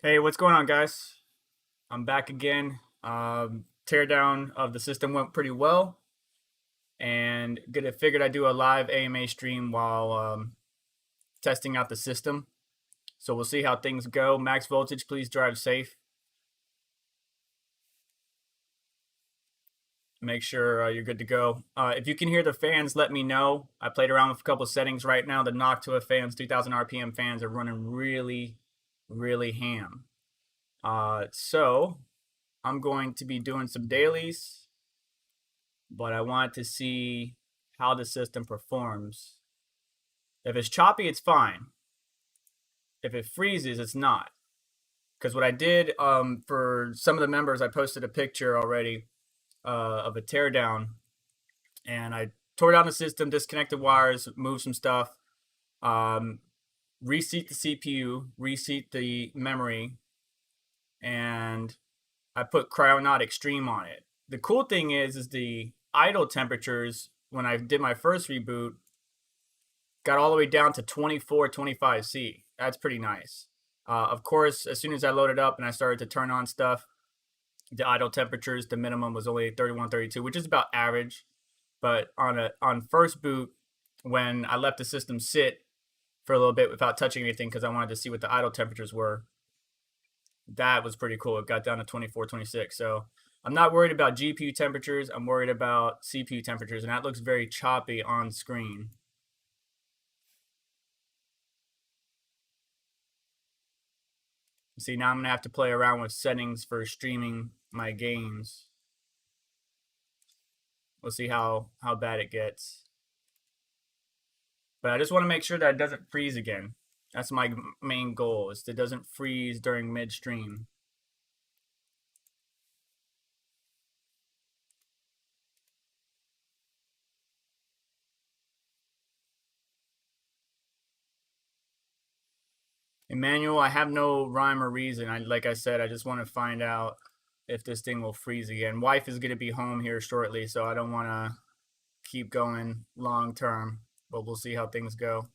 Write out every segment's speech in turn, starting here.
Hey, what's going on, guys? I'm back again. Teardown of the system went pretty well, and figured I'd do a live AMA stream while testing out the system. So we'll see how things go. Max voltage, please drive safe. Make sure you're good to go. If you can hear the fans, let me know. I played around with a couple of settings right now. The Noctua fans, 2000 RPM fans, are running really, really ham. So I'm going to be doing some dailies, but I want to see how the system performs. If it's choppy, it's fine. If it freezes, it's not. Because what I did for some of the members, I posted a picture already of a teardown, and I tore down the system, disconnected wires, moved some stuff, reseat the CPU, reseat the memory, and I put Cryonaut Extreme on it. The cool thing is the idle temperatures, when I did my first reboot, got all the way down to 24, 25 C. That's pretty nice. Of course, as soon as I loaded up and I started to turn on stuff, the idle temperatures, the minimum was only 31, 32, which is about average. But on first boot, when I left the system sit for a little bit without touching anything because I wanted to see what the idle temperatures were, that was pretty cool. It got down to 24, 26. So I'm not worried about GPU temperatures. I'm worried about CPU temperatures, and that looks very choppy on screen. See, now I'm going to have to play around with settings for streaming my games. We'll see how bad it gets. But I just want to make sure that it doesn't freeze again. That's my main goal, is that it doesn't freeze during midstream. Emmanuel, I have no rhyme or reason. Like I said, I just want to find out if this thing will freeze again. Wife is going to be home here shortly, so I don't want to keep going long term, but we'll see how things go.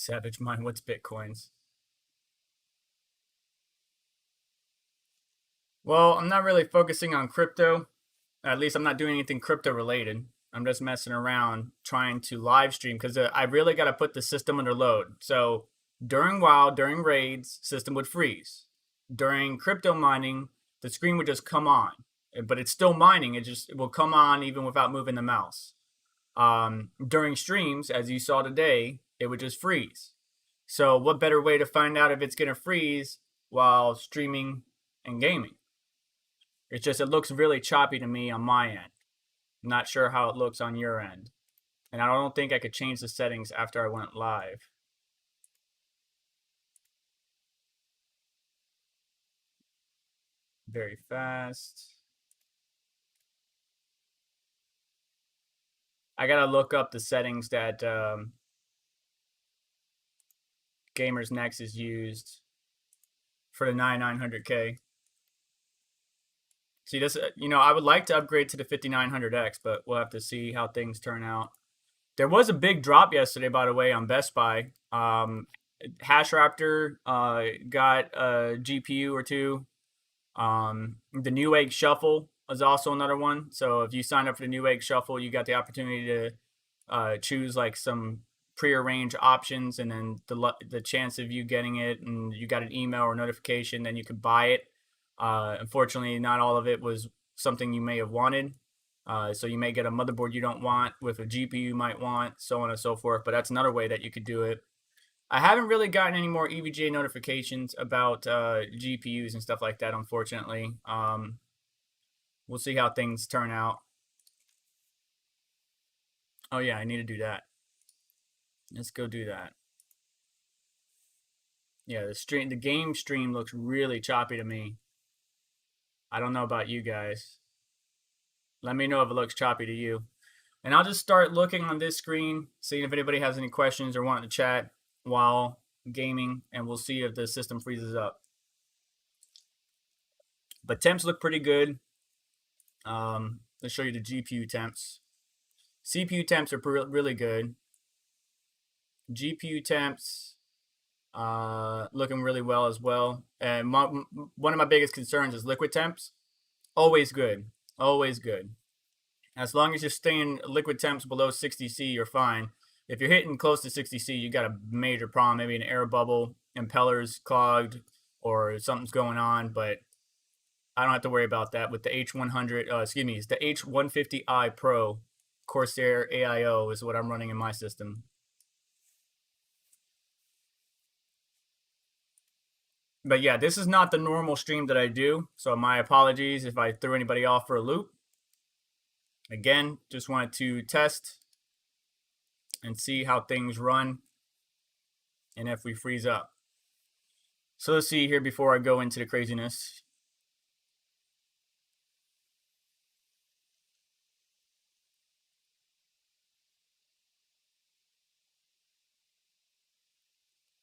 Savage Mind, what's Bitcoins? Well, I'm not really focusing on crypto. At least I'm not doing anything crypto related. I'm just messing around trying to live stream because I really got to put the system under load. So during raids, system would freeze. During crypto mining, the screen would just come on, but it's still mining. It will come on even without moving the mouse. During streams, as you saw today, it would just freeze. So what better way to find out if it's going to freeze while streaming and gaming? It's just, it looks really choppy to me on my end. I'm not sure how it looks on your end. And I don't think I could change the settings after I went live. Very fast. I gotta look up the settings that Gamers Nexus used for the 9900K. See this, I would like to upgrade to the 5900X, but we'll have to see how things turn out. There was a big drop yesterday, by the way, on Best Buy. HashRaptor got a GPU or two. The Newegg Shuffle is also another one. So if you sign up for the Newegg Shuffle, you got the opportunity to choose like some prearranged options, and then the chance of you getting it, and you got an email or notification, then you could buy it. Unfortunately, not all of it was something you may have wanted. So you may get a motherboard you don't want with a GPU you might want, so on and so forth. But that's another way that you could do it. I haven't really gotten any more EVGA notifications about GPUs and stuff like that, unfortunately. We'll see how things turn out. Oh yeah, I need to do that. Let's go do that. Yeah, the game stream looks really choppy to me. I don't know about you guys. Let me know if it looks choppy to you. And I'll just start looking on this screen, seeing if anybody has any questions or wanting to chat while gaming, and we'll see if the system freezes up. But temps look pretty good. Let's show you the GPU temps. CPU temps are really good. GPU temps looking really well as well. And one of my biggest concerns is liquid temps. Always good. Always good. As long as you're staying liquid temps below 60C, you're fine. If you're hitting close to 60C, you got a major problem. Maybe an air bubble, impellers clogged, or something's going on. But I don't have to worry about that with the H100. It's the H150i Pro Corsair AIO is what I'm running in my system. But yeah, this is not the normal stream that I do, so my apologies if I threw anybody off for a loop. Again, just wanted to test and see how things run and if we freeze up. So let's see here before I go into the craziness.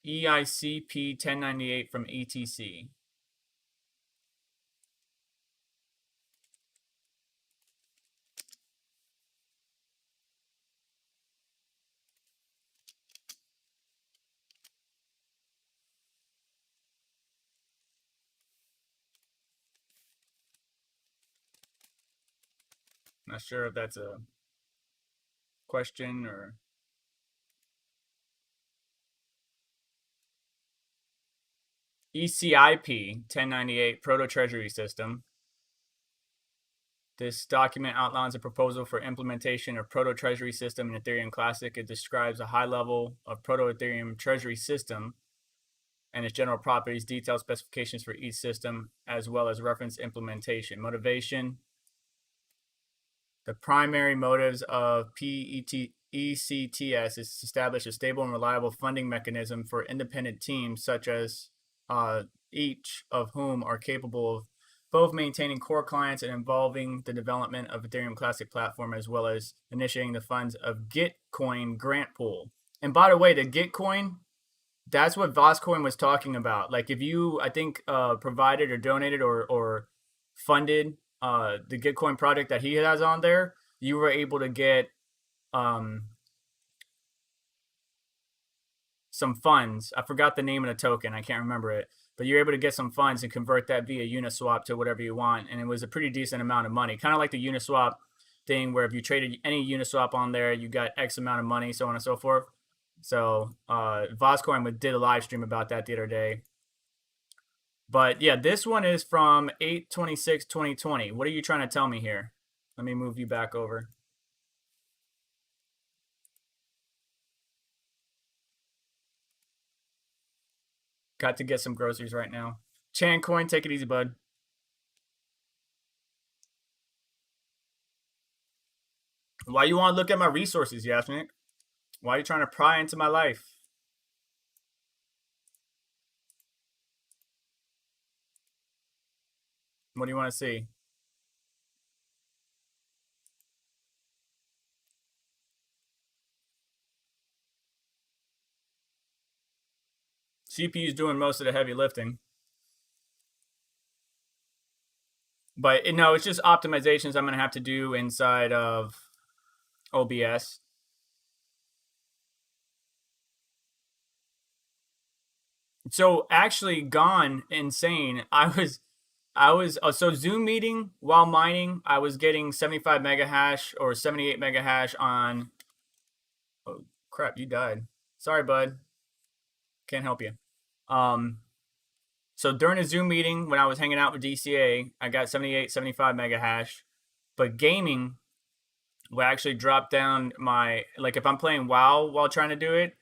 EICP 1098 from ETC. Not sure if that's a question or... ECIP 1098 Proto Treasury System. This document outlines a proposal for implementation of Proto Treasury System in Ethereum Classic. It describes a high level of Proto Ethereum Treasury System and its general properties, detailed specifications for each system, as well as reference implementation. Motivation. The primary motives of ECTS is to establish a stable and reliable funding mechanism for independent teams, such as each of whom are capable of both maintaining core clients and involving the development of Ethereum Classic platform, as well as initiating the funds of Gitcoin grant pool. And by the way, the Gitcoin, that's what Voscoin was talking about. Like if you, I think, provided or donated or funded the Gitcoin project that he has on there, you were able to get some funds. I forgot the name of the token. I can't remember it. But you're able to get some funds and convert that via Uniswap to whatever you want. And it was a pretty decent amount of money. Kind of like the Uniswap thing where if you traded any Uniswap on there, you got X amount of money, so on and so forth. So Voscoin did a live stream about that the other day. But yeah, this one is from 8/26/2020. What are you trying to tell me here? Let me move you back over. Got to get some groceries right now. Chan Coin, take it easy, bud. Why you want to look at my resources, Yasmin? Why are you trying to pry into my life? What do you want to see? CPU is doing most of the heavy lifting. But no, it's just optimizations I'm going to have to do inside of OBS. So actually gone insane. I was so Zoom meeting while mining, I was getting 75 mega hash or 78 mega hash on... Oh crap, you died. Sorry, bud. Can't help you. So during a Zoom meeting when I was hanging out with DCA, I got 78, 75 mega hash. But gaming will actually drop down my... Like if I'm playing WoW while trying to do it,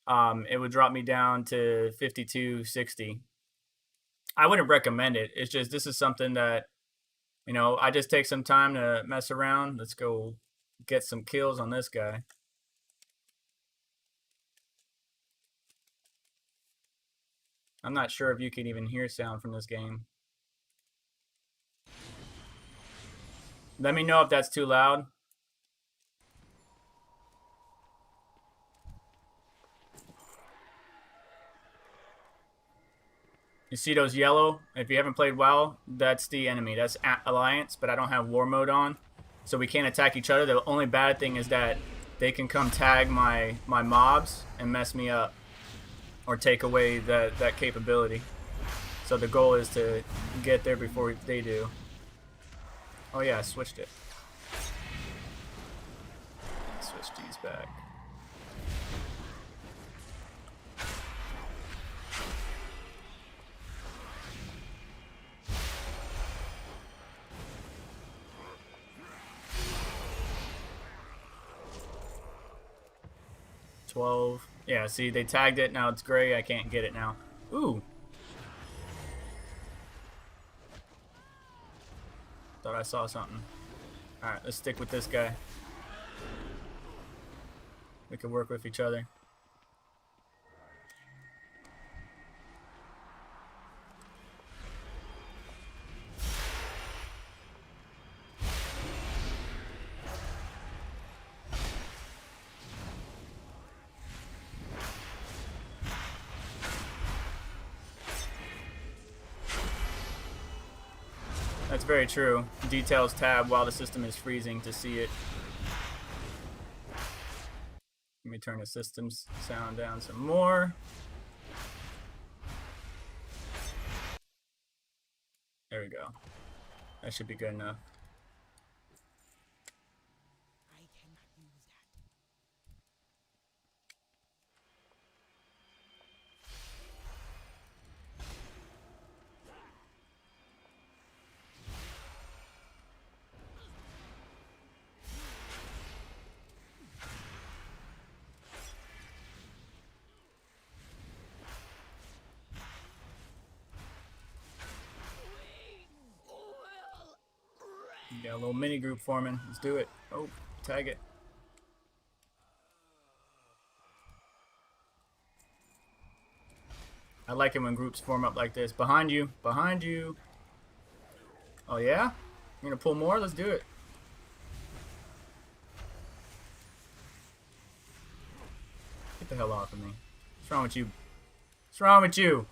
it would drop me down to 5260. I wouldn't recommend it. It's just, this is something that, you know, I just take some time to mess around. Let's go get some kills on this guy. I'm not sure if you can even hear sound from this game. Let me know if that's too loud. You see those yellow? If you haven't played WoW, that's the enemy. That's Alliance, but I don't have War Mode on, so we can't attack each other. The only bad thing is that they can come tag my mobs and mess me up, or take away that capability. So the goal is to get there before they do. Oh yeah, I switched it. Switch these back. Yeah, see, they tagged it. Now it's gray. I can't get it now. Ooh. Thought I saw something. Alright, let's stick with this guy. We can work with each other. That's very true. Details tab while the system is freezing to see it. Let me turn the system's sound down some more. There we go. That should be good enough. Got a little mini group forming. Let's do it. Oh, tag it. I like it when groups form up like this. Behind you. Behind you. Oh, yeah? You're going to pull more? Let's do it. Get the hell off of me. What's wrong with you? What's wrong with you?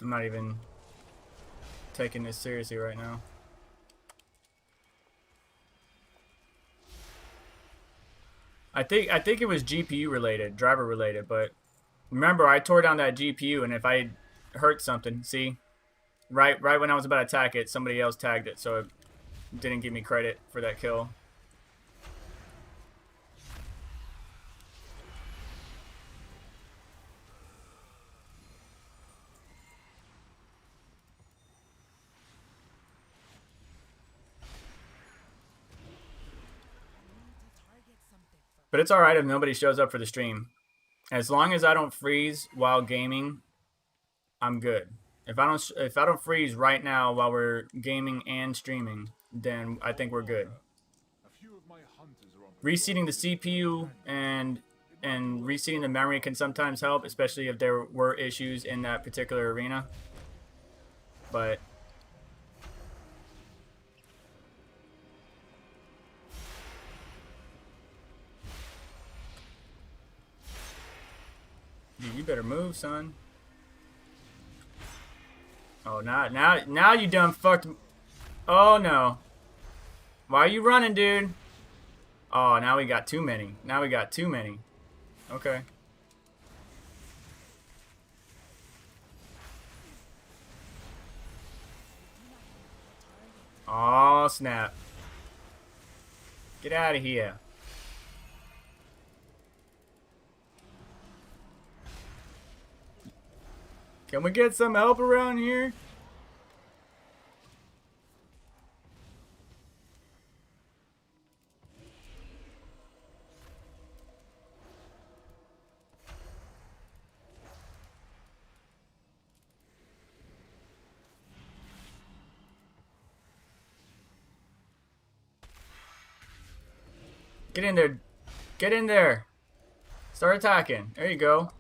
I'm not even taking this seriously right now. I think it was GPU related, driver related, but remember I tore down that GPU, and if I hurt something, see, right when I was about to attack it, somebody else tagged it, so it didn't give me credit for that kill. But it's alright if nobody shows up for the stream. As long as I don't freeze while gaming, I'm good. If I don't freeze right now while we're gaming and streaming, then I think we're good. Reseating the CPU and reseating the memory can sometimes help, especially if there were issues in that particular arena. But dude, you better move, son. Oh, now you done fucked. Oh no. Why are you running, dude? Oh, now we got too many. Now we got too many. Okay. Oh, snap. Get out of here. Can we get some help around here? Get in there. Get in there. Start attacking. There you go.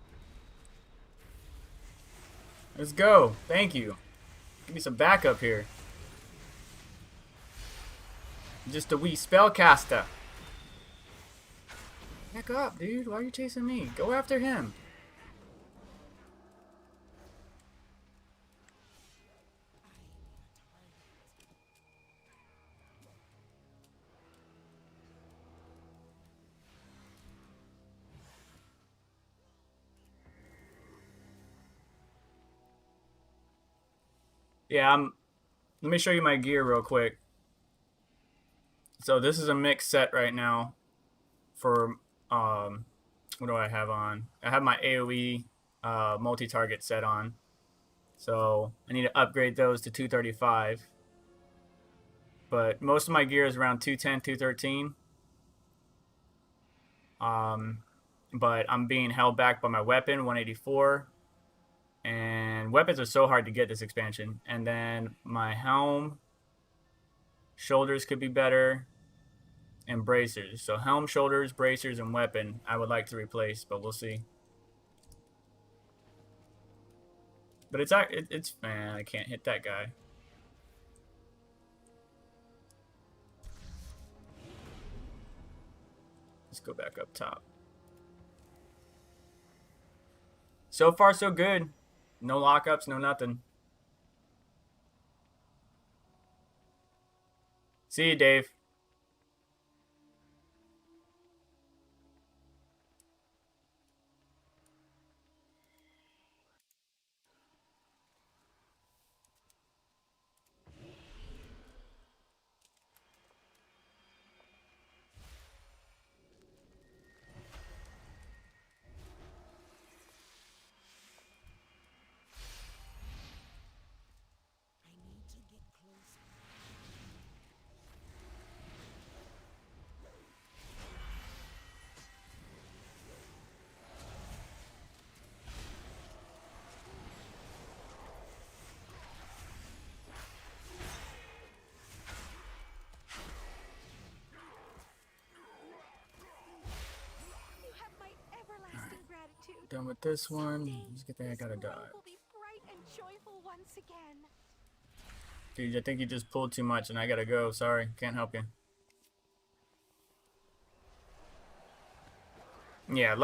Let's go. Thank you. Give me some backup here. Just a wee spellcaster. Back up, dude. Why are you chasing me? Go after him. Yeah, let me show you my gear real quick. So this is a mixed set right now for what do I have on? I have my AoE multi-target set on. So I need to upgrade those to 235. But most of my gear is around 210, 213. But I'm being held back by my weapon, 184. And weapons are so hard to get this expansion. And then my helm, shoulders could be better, and bracers. So helm, shoulders, bracers, and weapon I would like to replace, but we'll see. But it's man, I can't hit that guy. Let's go back up top. So far, so good. No lockups, no nothing. See you, Dave. Done with this one. Let's get the heck out of Dodge. Dude, I think you just pulled too much and I gotta go. Sorry, can't help you. Yeah,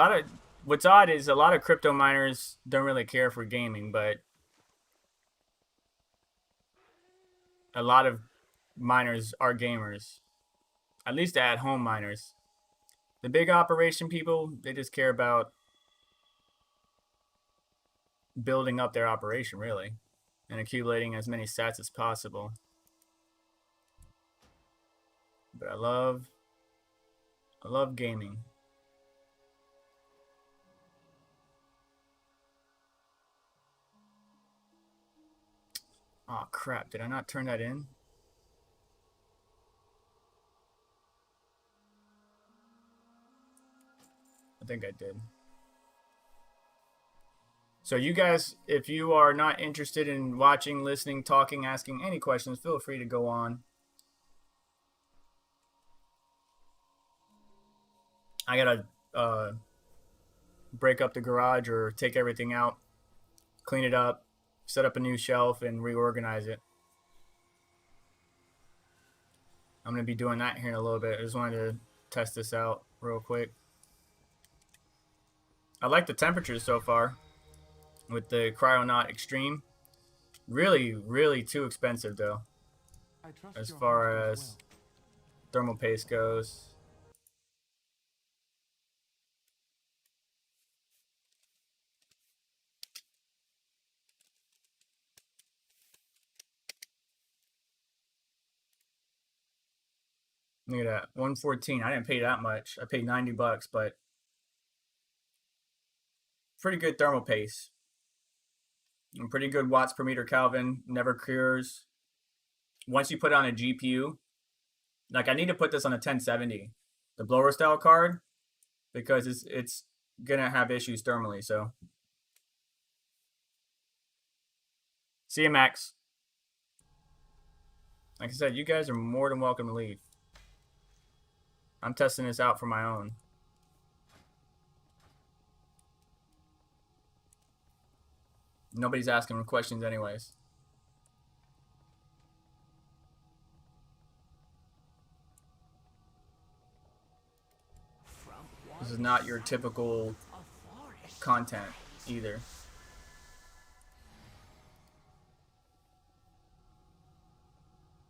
what's odd is a lot of crypto miners don't really care for gaming, but a lot of miners are gamers. At least at-home miners. The big operation people, they just care about building up their operation, really, and accumulating as many sats as possible. But I love gaming. Oh crap, did I not turn that in? I think I did. So you guys, if you are not interested in watching, listening, talking, asking any questions, feel free to go on. I gotta break up the garage or take everything out, clean it up, set up a new shelf, and reorganize it. I'm going to be doing that here in a little bit. I just wanted to test this out real quick. I like the temperatures so far with the Cryonaut Extreme. Really, really too expensive though, as far as thermal paste goes. Look at that, 114. I didn't pay that much. I paid $90, but pretty good thermal paste. And pretty good watts per meter Kelvin. Never cures. Once you put on a GPU, like I need to put this on a 1070, the blower style card, because it's gonna have issues thermally. So, see you, Max. Like I said, you guys are more than welcome to leave. I'm testing this out for my own. Nobody's asking questions anyways. This is not your typical content either.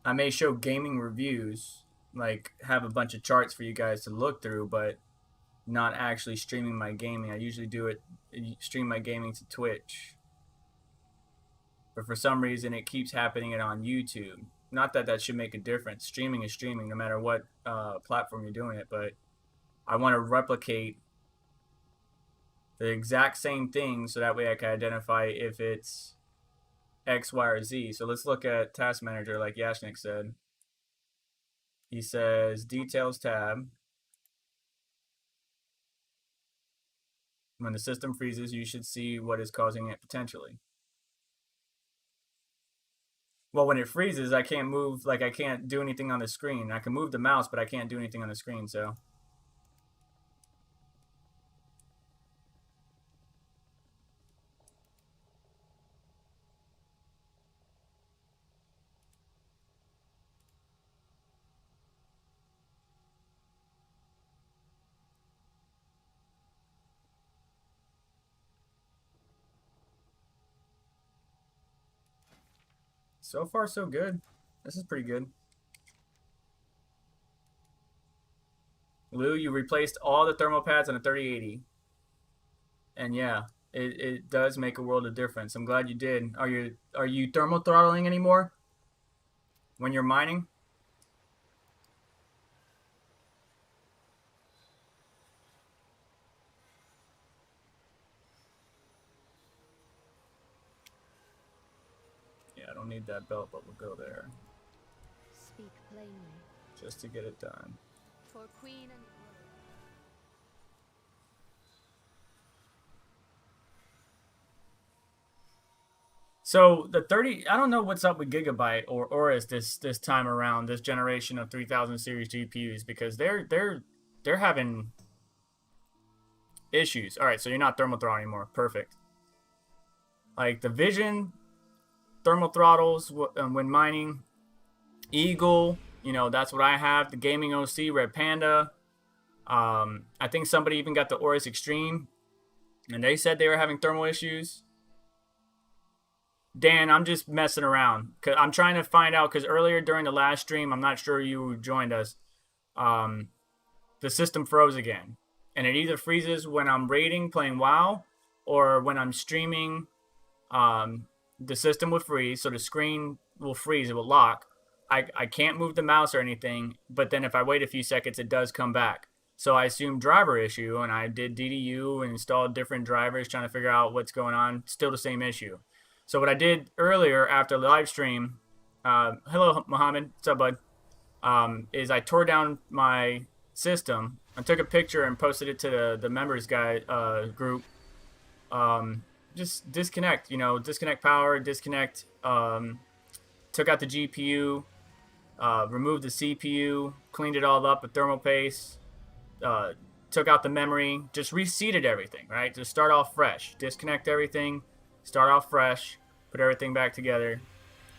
I may show gaming reviews, like have a bunch of charts for you guys to look through, but not actually streaming my gaming. I usually stream my gaming to Twitch. But for some reason it keeps happening on YouTube. Not that that should make a difference. Streaming is streaming no matter what platform you're doing it, but I want to replicate the exact same thing so that way I can identify if it's X, Y, or Z. So let's look at Task Manager like Yashnik said. He says Details tab. When the system freezes, you should see what is causing it potentially. Well, when it freezes, I can't move, like I can't do anything on the screen. I can move the mouse, but I can't do anything on the screen, so. So far, so good. This is pretty good. Lou, you replaced all the thermal pads on a 3080. And yeah, it does make a world of difference. I'm glad you did. Are you thermal throttling anymore when you're mining? Yeah, I don't need that belt, but we'll go there. Speak plainly. Just to get it done. For Queen and So the 30, I don't know what's up with Gigabyte or Aorus this time around, this generation of 3000 series GPUs, because they're having issues. All right, so you're not thermal throttling anymore. Perfect. Like the Vision thermal throttles when mining, Eagle, you know, that's what I have. The Gaming OC, Red Panda. I think somebody even got the Aorus Extreme, and they said they were having thermal issues. Dan, I'm just messing around. Cause I'm trying to find out, because earlier during the last stream, I'm not sure you joined us, the system froze again. And it either freezes when I'm raiding, playing WoW, or when I'm streaming, the system will freeze, so the screen will freeze, it will lock. I can't move the mouse or anything, but then if I wait a few seconds, it does come back. So I assumed driver issue, and I did DDU and installed different drivers trying to figure out what's going on. Still the same issue. So what I did earlier after the live stream, hello Mohammed, what's up bud, is I tore down my system. I took a picture and posted it to the members group. Just disconnect, disconnect power, disconnect, took out the GPU, removed the CPU, cleaned it all up with thermal paste, took out the memory, just reseated everything, right? Just start off fresh, disconnect everything, start off fresh, put everything back together.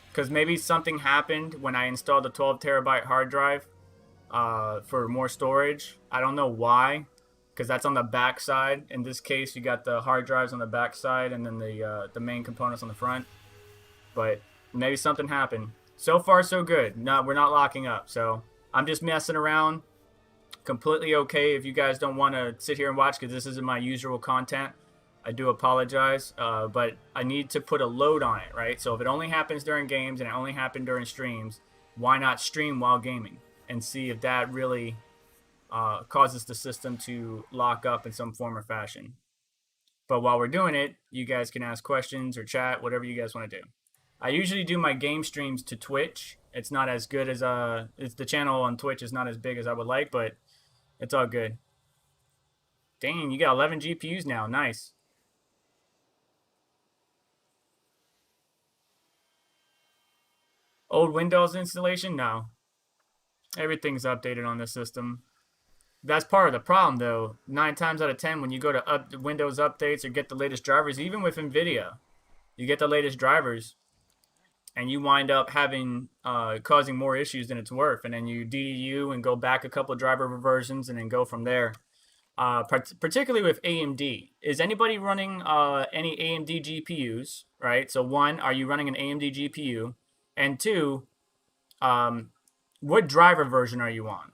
Because maybe something happened when I installed the 12 terabyte hard drive for more storage. I don't know why, because that's on the back side. In this case, you got the hard drives on the back side and then the main components on the front. But maybe something happened. So far, so good. No, we're not locking up. So I'm just messing around. Completely okay if you guys don't want to sit here and watch, because this isn't my usual content. I do apologize, but I need to put a load on it, right? So if it only happens during games and it only happened during streams, why not stream while gaming and see if that really causes the system to lock up in some form or fashion. But while we're doing it, you guys can ask questions or chat, whatever you guys want to do. I usually do my game streams to Twitch. It's not as good as the channel on Twitch is not as big as I would like, but it's all good. Dang, you got 11 GPUs now. Nice. Old Windows installation? No. Everything's updated on this system. That's part of the problem, though. 9 times out of 10, when you go to Windows updates or get the latest drivers, even with Nvidia, you get the latest drivers, and you wind up having causing more issues than it's worth, and then you DDU and go back a couple of driver versions, and then go from there. Particularly with AMD, is anybody running any AMD GPUs? Right. So one, are you running an AMD GPU? And two, what driver version are you on?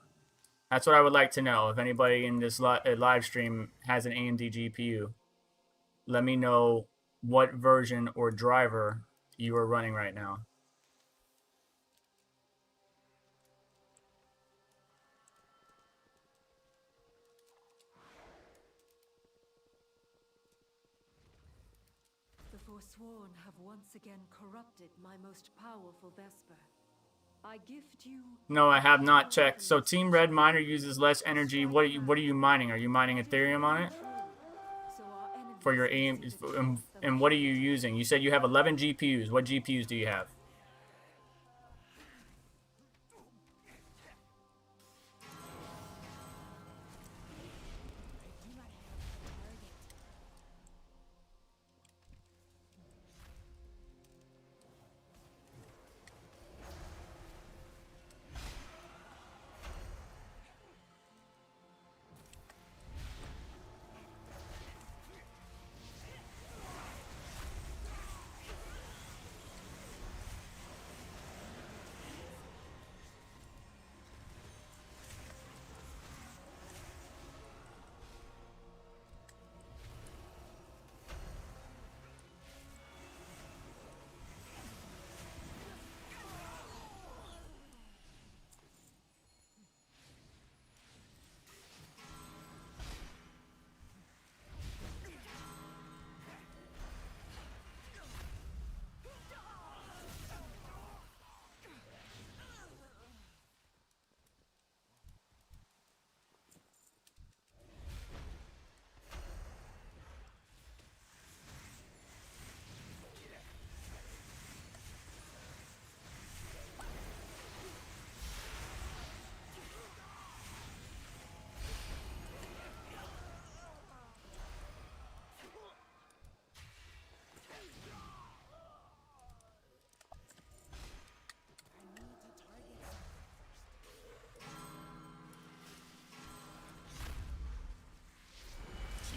That's what I would like to know. If anybody in this live stream has an AMD GPU, let me know what version or driver you are running right now. The Forsworn have once again corrupted my most powerful Vesper. I gift you. No, I have not checked. So Team Red Miner uses less energy. What are you mining? Are you mining Ethereum on it? For your aim, and what are you using? You said you have 11 GPUs. What GPUs do you have?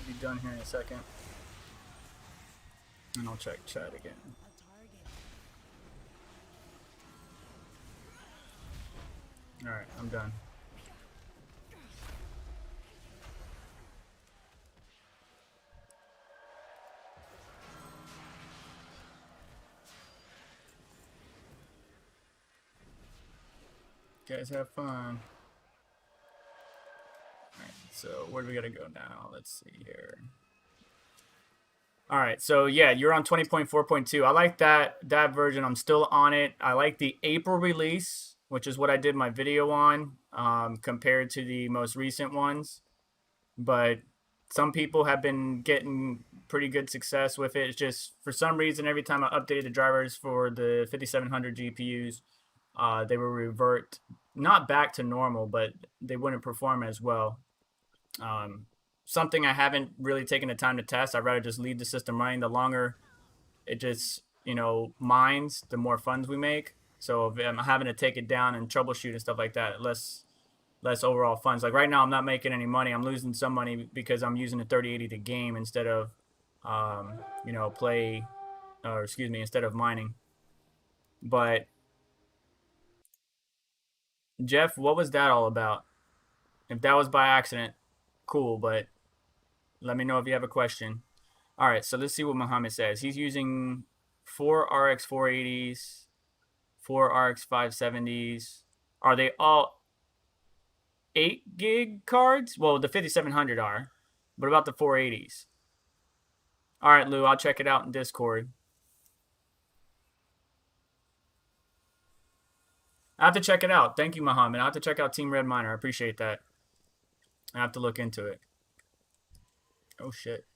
Be done here in a second, and I'll check chat again. All right, I'm done. You guys have fun. Alright, so where do we gotta go now? Let's see here. Alright, so yeah, you're on 20.4.2. I like that version. I'm still on it. I like the April release, which is what I did my video on, compared to the most recent ones. But some people have been getting pretty good success with it. It's just, for some reason, every time I updated the drivers for the 5700 GPUs, they will revert, not back to normal, but they wouldn't perform as well. Something I haven't really taken the time to test. I'd rather just leave the system running. The longer it just, mines, the more funds we make. So if I'm having to take it down and troubleshoot and stuff like that, less overall funds. Like right now, I'm not making any money. I'm losing some money because I'm using the 3080 to game instead of, instead of mining. But Jeff, what was that all about? If that was by accident, cool, but let me know if you have a question. All right, so let's see what Muhammad says. He's using 4 RX 480s, 4 RX 570s. Are they all 8 gig cards? Well, the 5700 are. What about the 480s? All right, Lou, I'll check it out in Discord. I have to check it out. Thank you, Muhammad. I have to check out Team Red Miner. I appreciate that. I have to look into it. Oh, shit.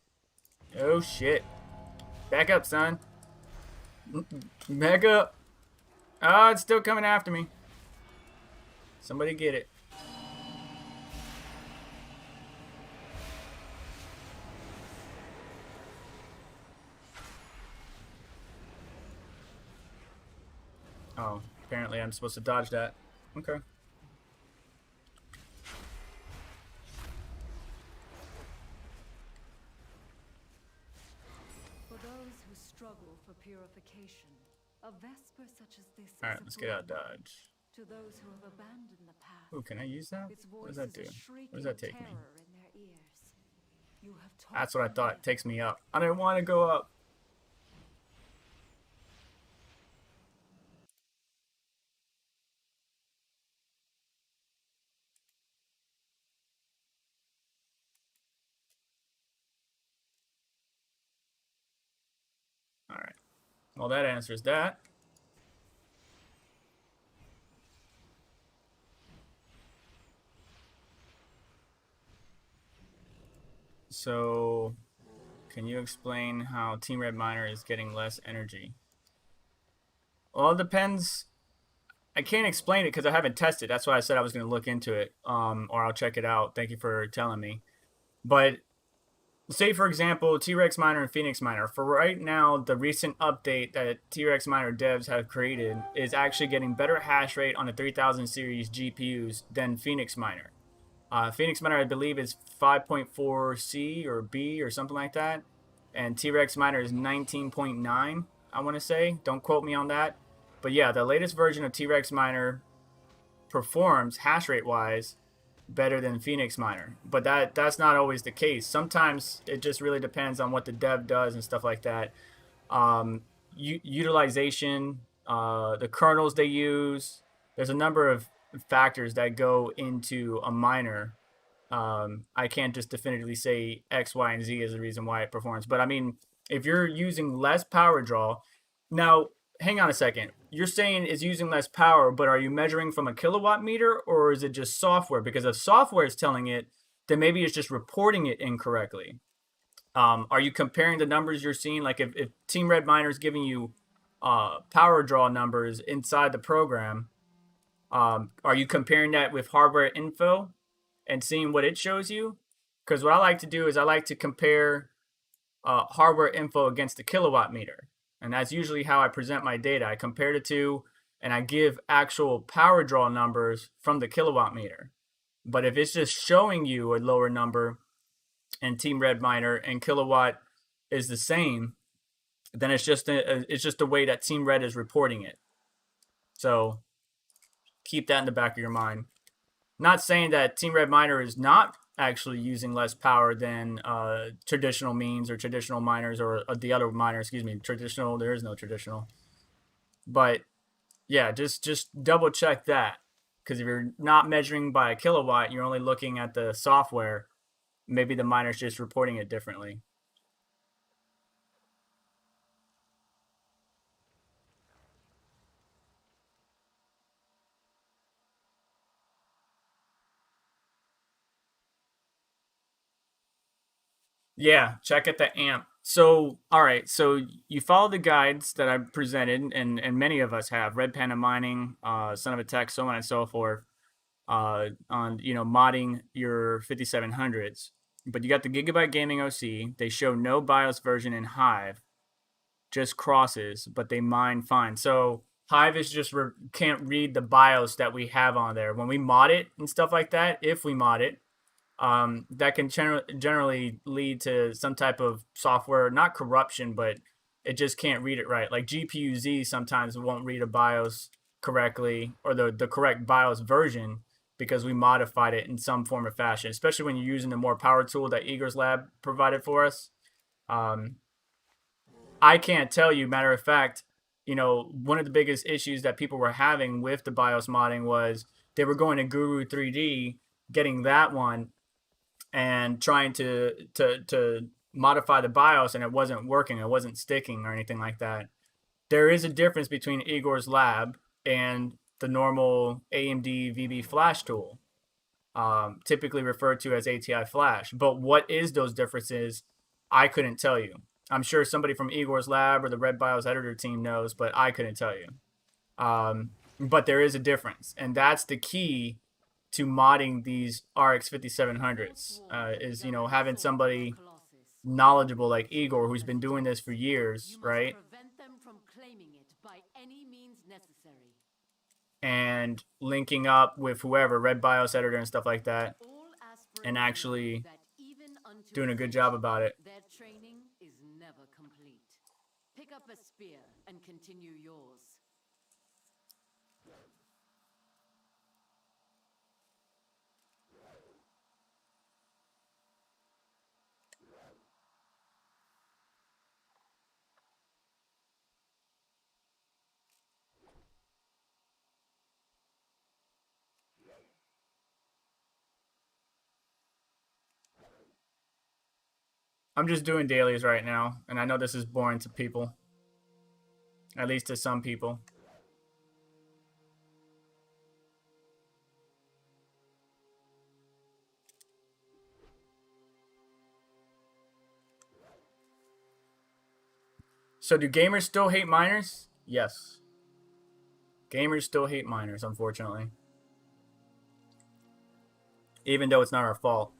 Oh, shit. Back up, son. Back up. Oh, it's still coming after me. Somebody get it. Oh, apparently I'm supposed to dodge that. Okay. For those who struggle for purification, a vesper such as this Alright, is let's a get out bringer. dodge. To those who have abandoned the path, Ooh, can I use that? its What does voice that is do? a What shrieking does that take me? terror in their ears. You have taught That's what I them thought. well. It takes me up. I didn't want to go up. Alright. Well, that answers that. So, can you explain how Team Red Miner is getting less energy? Well, it depends. I can't explain it because I haven't tested. That's why I said I was going to look into it, or I'll check it out. Thank you for telling me. But say, for example, T-Rex Miner and Phoenix Miner. For right now, the recent update that T-Rex Miner devs have created is actually getting better hash rate on the 3000 series GPUs than Phoenix Miner. Phoenix Miner, I believe, is 5.4 C or B or something like that. And T-Rex Miner is 19.9, I want to say. Don't quote me on that. But yeah, the latest version of T-Rex Miner performs hash rate wise better than Phoenix Miner. But that's not always the case. Sometimes it just really depends on what the dev does and stuff like that. Utilization, the kernels they use. There's a number of factors that go into a miner. I can't just definitively say X, Y, and Z is the reason why it performs. But I mean, if you're using less power draw, now hang on a second. You're saying it's using less power, but are you measuring from a kilowatt meter or is it just software? Because if software is telling it, then maybe it's just reporting it incorrectly. Are you comparing the numbers you're seeing? Like if Team Red Miner is giving you power draw numbers inside the program, are you comparing that with hardware info and seeing what it shows you? Because what I like to do is I like to compare hardware info against the kilowatt meter. And that's usually how I present my data. I compare the two and I give actual power draw numbers from the kilowatt meter. But if it's just showing you a lower number and Team Red Miner and kilowatt is the same, then it's just the way that Team Red is reporting it. So keep that in the back of your mind. Not saying that Team Red Miner is not actually using less power than traditional means or traditional miners or the other miner. Excuse me, traditional. There is no traditional. But yeah, just double check that because if you're not measuring by a kilowatt, you're only looking at the software. Maybe the miner's just reporting it differently. Yeah, check at the amp. So, all right, so you follow the guides that I presented, and many of us have Red Panda Mining, Son of a Tech, so on and so forth, on modding your 5700s. But you got the Gigabyte Gaming OC. They show no BIOS version in Hive, just crosses, but they mine fine. So Hive is just can't read the BIOS that we have on there when we mod it and stuff like that. If we mod it, that can generally lead to some type of software, not corruption, but it just can't read it right. Like GPU-Z sometimes won't read a BIOS correctly or the correct BIOS version because we modified it in some form or fashion, especially when you're using the more power tool that Igor's lab provided for us. I can't tell you, matter of fact, one of the biggest issues that people were having with the BIOS modding was they were going to Guru 3D, getting that one, and trying to modify the BIOS, and it wasn't working, it wasn't sticking or anything like that. There is a difference between Igor's lab and the normal AMD VB Flash tool, typically referred to as ATI Flash. But what is those differences? I couldn't tell you. I'm sure somebody from Igor's lab or the Red BIOS editor team knows, but I couldn't tell you. But there is a difference, and that's the key to modding these RX 5700s. Is having somebody knowledgeable like Igor, who's been doing this for years, right? Prevent them from claiming it by any means necessary. and linking up with whoever, Red BIOS editor and stuff like that, and actually doing a good job about it. Their training is never complete. Pick up a spear and continue yours. I'm just doing dailies right now, and I know this is boring to people. At least to some people. So do gamers still hate miners? Yes. Gamers still hate miners, unfortunately. Even though it's not our fault.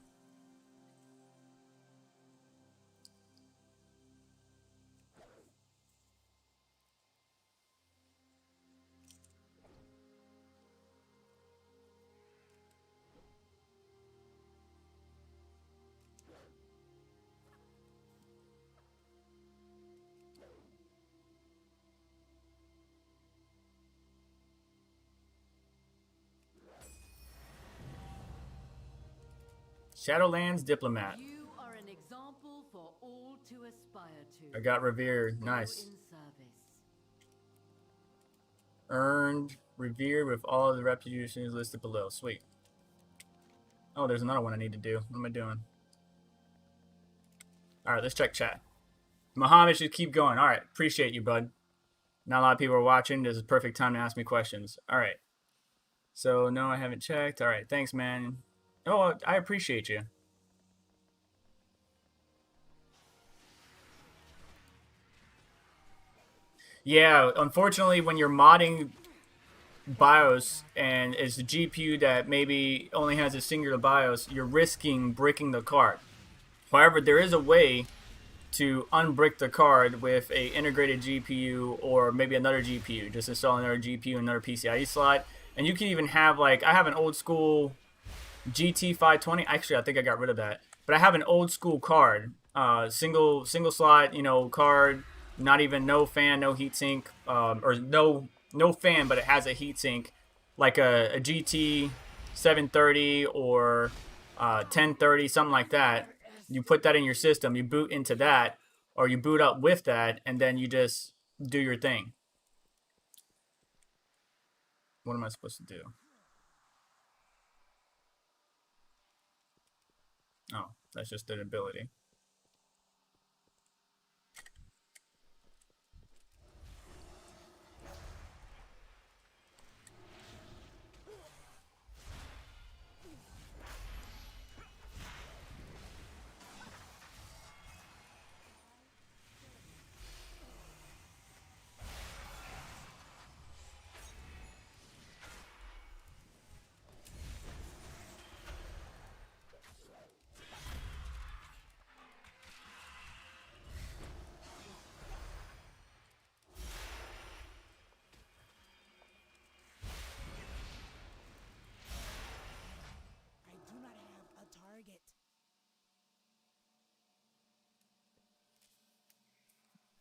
Shadowlands Diplomat. You are an example for all to aspire to. I got revered. Nice. In service. Earned revered with all of the reputations listed below. Sweet. Oh, there's another one I need to do. What am I doing? Alright, let's check chat. Muhammad should keep going. Alright, appreciate you, bud. Not a lot of people are watching. This is a perfect time to ask me questions. Alright. So, no, I haven't checked. Alright, thanks, man. Oh, I appreciate you. Yeah, unfortunately, when you're modding BIOS and it's a GPU that maybe only has a singular BIOS, you're risking bricking the card. However, there is a way to unbrick the card with a integrated GPU or maybe another GPU. Just install another GPU, another PCIe slot, and you can even have, like, I have an old school GT520. Actually, I think I got rid of that. But I have an old school card, single slot, you know, card, not even no fan, no heatsink, or no fan, but it has a heatsink, like a GT 730 or 1030, something like that. You put that in your system, you boot into that, or you boot up with that, and then you just do your thing. What am I supposed to do? Oh, that's just an ability.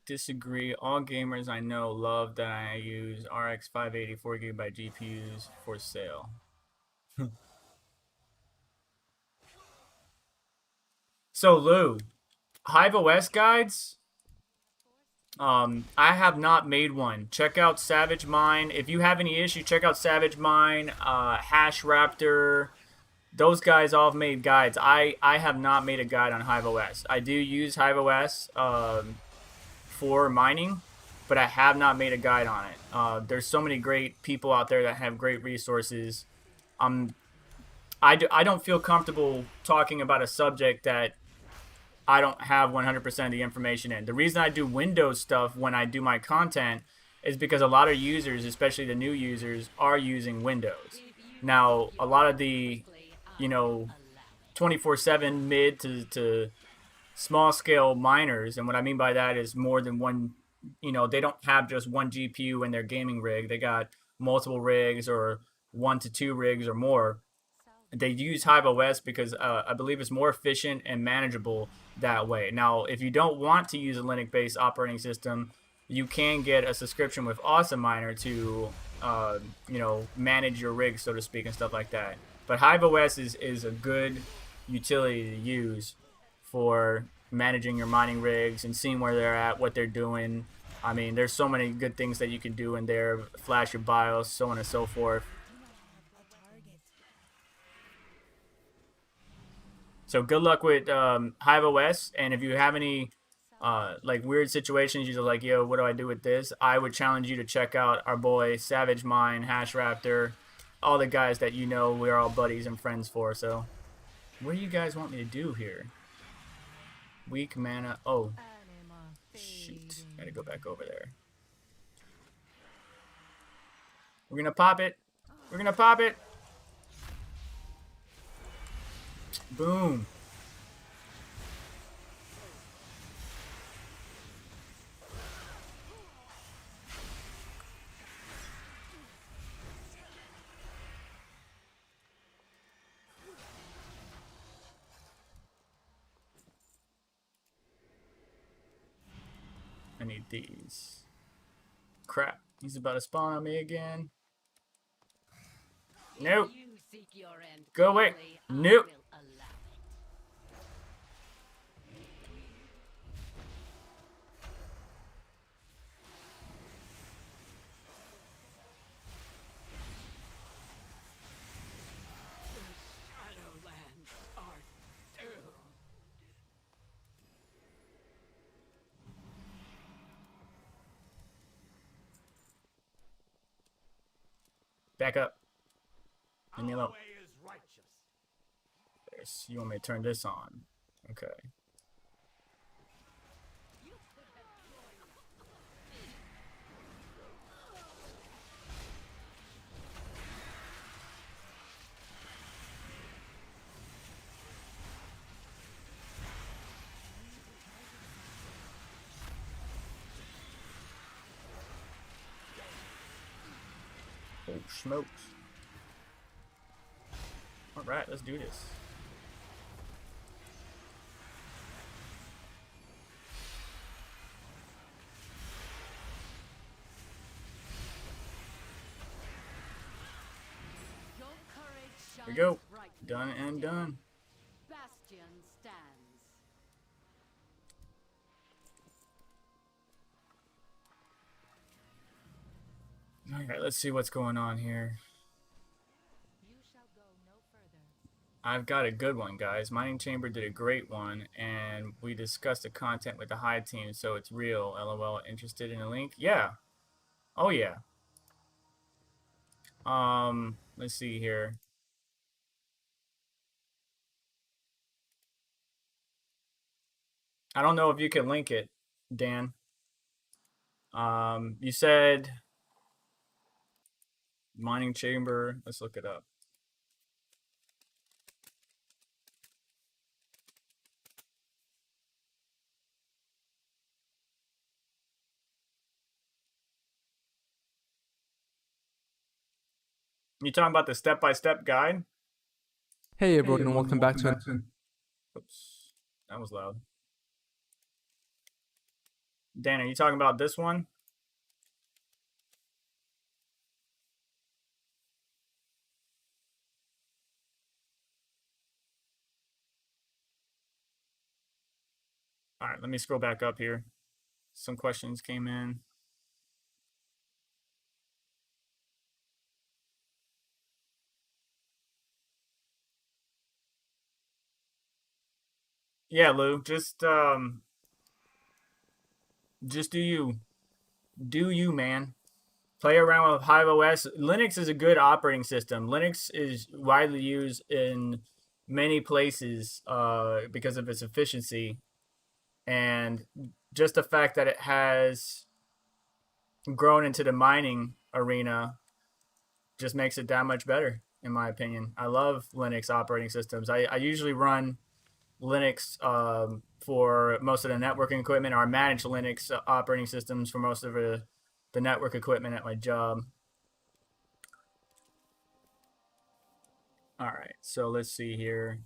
Disagree. All gamers I know love that I use RX 580 4GB GPUs for sale. So Lou, Hive OS guides? I have not made one. Check out Savage Mine. If you have any issue, check out Savage Mine, Hash Raptor. Those guys all have made guides. I have not made a guide on Hive OS. I do use Hive OS for mining, but I have not made a guide on it. There's so many great people out there that have great resources. I don't feel comfortable talking about a subject that I don't have 100% of the information in. The reason I do Windows stuff when I do my content is because a lot of users, especially the new users, are using Windows. Now, a lot of the, you know, 24/7 mid to small scale miners, and what I mean by that is more than one, you know, they don't have just one GPU in their gaming rig. They got multiple rigs or 1 to 2 rigs or more, they use Hive OS because I believe it's more efficient and manageable that way. Now, if you don't want to use a Linux-based operating system, you can get a subscription with Awesome Miner to, manage your rigs, so to speak, and stuff like that. But Hive OS is a good utility to use for managing your mining rigs and seeing where they're at, what they're doing. I mean, there's so many good things that you can do in there, flash your BIOS, so on and so forth. So good luck with Hive OS, and if you have any like weird situations, you're like, yo, what do I do with this? I would challenge you to check out our boy Savage Mine, Hash Raptor, all the guys that you know we're all buddies and friends for. So what do you guys want me to do here? Weak mana. Oh, shoot. Gotta go back over there. We're gonna pop it. We're gonna pop it. Boom. I need these. Crap. He's about to spawn on me again. Nope. Go away. Nope. Back up. Leave me alone. You want me to turn this on? Okay. Oh, smokes. Alright, let's do this. Here we go. Done and done. Bastion stands. Alright, let's see what's going on here. You shall go no further. I've got a good one, guys. Mining Chamber did a great one, and we discussed the content with the Hive team, so it's real. LOL. Interested in a link? Yeah. Oh, yeah. Let's see here. I don't know if you can link it, Dan. You said Mining Chamber. Let's look it up. You talking about the step-by-step guide? Hey everyone, and welcome back to Oops, that was loud. Dan, are you talking about this one? All right, let me scroll back up here. Some questions came in. Yeah, Lou, just do you. Do you, man. Play around with Hive OS. Linux is a good operating system. Linux is widely used in many places because of its efficiency. And just the fact that it has grown into the mining arena just makes it that much better, in my opinion. I love Linux operating systems. I usually run Linux for most of the networking equipment, or I manage Linux operating systems for most of the network equipment at my job. All right, so let's see here.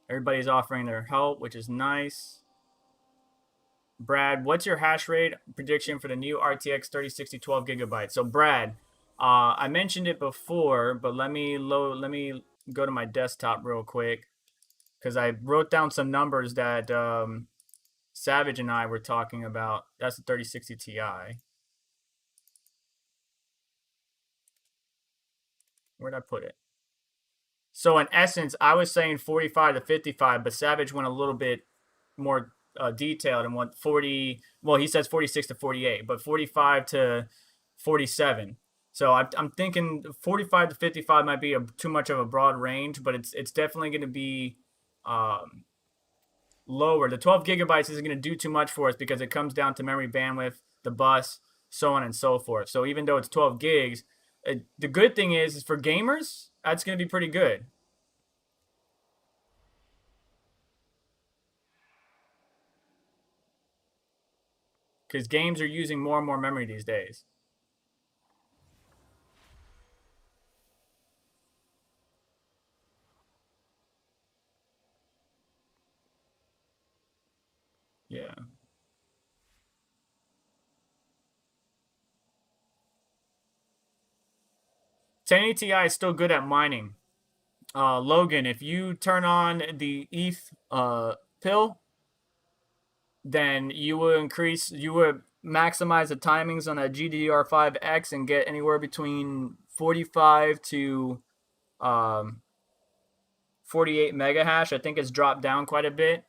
Everybody's offering their help, which is nice. Brad, what's your hash rate prediction for the new RTX 3060 12 gigabytes? So Brad, I mentioned it before, but let me go to my desktop real quick because I wrote down some numbers that Savage and I were talking about. That's the 3060 Ti. Where'd I put it? So in essence, I was saying 45 to 55, but Savage went a little bit more detailed and went 40. Well, he says 46 to 48, but 45 to 47. So I'm thinking 45 to 55 might be too much of a broad range, but it's definitely going to be lower. The 12 gigabytes isn't going to do too much for us because it comes down to memory bandwidth, the bus, so on and so forth. So even though it's 12 gigs, the good thing is for gamers, that's going to be pretty good. Because games are using more and more memory these days. Yeah. Ti is still good at mining. Logan, if you turn on the ETH pill, then you will maximize the timings on a GDDR5X and get anywhere between 45 to 48 mega hash. I think it's dropped down quite a bit.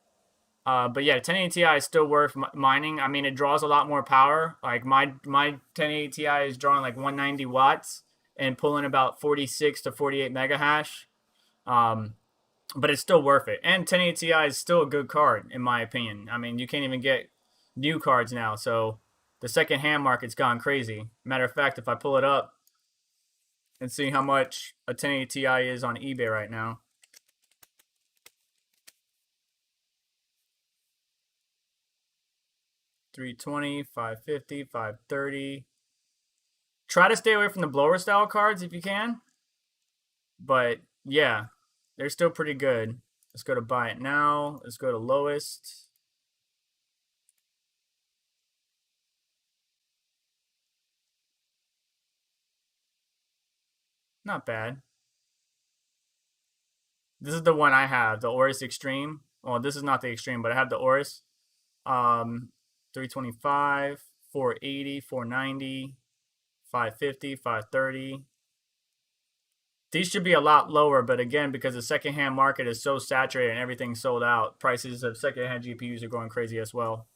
But yeah, 1080 Ti is still worth mining. I mean, it draws a lot more power. Like my 1080 Ti is drawing like 190 watts and pulling about 46 to 48 mega hash. But it's still worth it. And 1080 Ti is still a good card, in my opinion. I mean, you can't even get new cards now. So the second-hand market's gone crazy. Matter of fact, if I pull it up and see how much a 1080 Ti is on eBay right now. $320, $550, $530. Try to stay away from the blower style cards if you can. But yeah, they're still pretty good. Let's go to buy it now. Let's go to lowest. Not bad. This is the one I have, the Oris Extreme. Well, this is not the Extreme, but I have the Oris. 325, 480, 490, 550, 530. These should be a lot lower, but again, because the secondhand market is so saturated and everything's sold out, prices of secondhand GPUs are going crazy as well.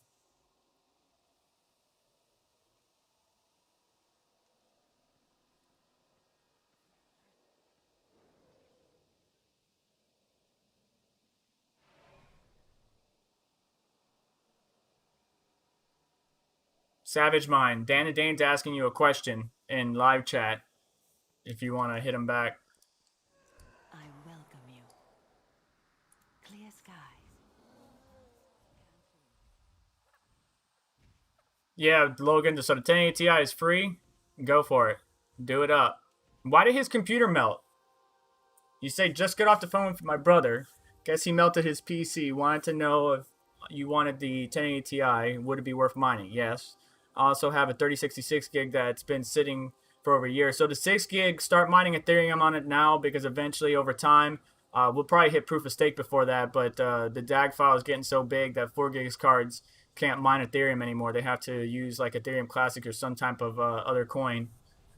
Savage Mind, Dan and Dane's asking you a question in live chat. If you want to hit him back. I welcome you. Clear skies. Yeah, Logan, so the 1080 Ti is free. Go for it. Do it up. Why did his computer melt? You say, just get off the phone with my brother. Guess he melted his PC. Wanted to know if you wanted the 1080 Ti. Would it be worth mining? Yes. I also have a 3066 gig that's been sitting for over a year. So the 6 gig, start mining Ethereum on it now because eventually over time, we'll probably hit proof of stake before that. But the DAG file is getting so big that 4 gigs cards can't mine Ethereum anymore. They have to use like Ethereum Classic or some type of other coin.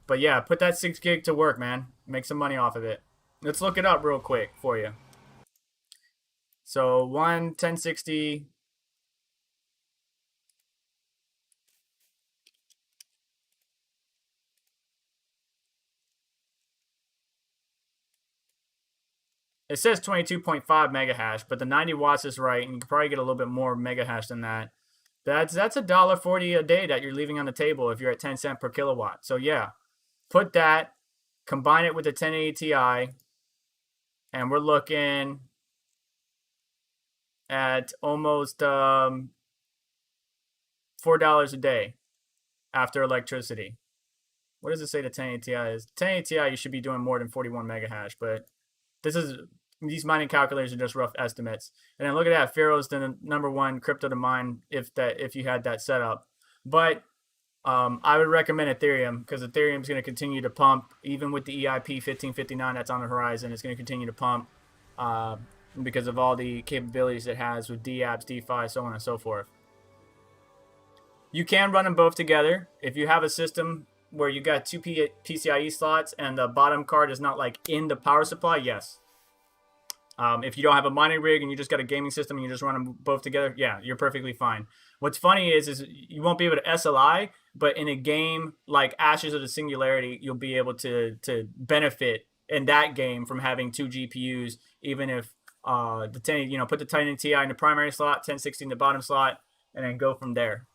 But yeah, put that 6 gig to work, man. Make some money off of it. Let's look it up real quick for you. So 1060. It says 22.5 mega hash, but the 90 watts is right, and you can probably get a little bit more mega hash than that. That's $1.40 a day that you're leaving on the table if you're at 10 cents per kilowatt. So yeah, put that, combine it with the 1080 Ti, and we're looking at almost $4 a day after electricity. What does it say the 1080 Ti is? 1080 Ti, you should be doing more than 41 mega hash, but these mining calculators are just rough estimates. And then look at that, Pharaoh's the #1 crypto to mine if you had that set up. But I would recommend Ethereum because Ethereum is going to continue to pump, even with the EIP 1559 that's on the horizon. It's going to continue to pump because of all the capabilities it has with DApps, DeFi, so on and so forth. You can run them both together. If you have a system where you got 2 PCIe slots and the bottom card is not like in the power supply, yes. If you don't have a mining rig and you just got a gaming system and you just run them both together, yeah, you're perfectly fine. What's funny is you won't be able to SLI, but in a game like Ashes of the Singularity, you'll be able to benefit in that game from having 2 GPUs, even if put the 1080 Ti in the primary slot, 1060 in the bottom slot, and then go from there.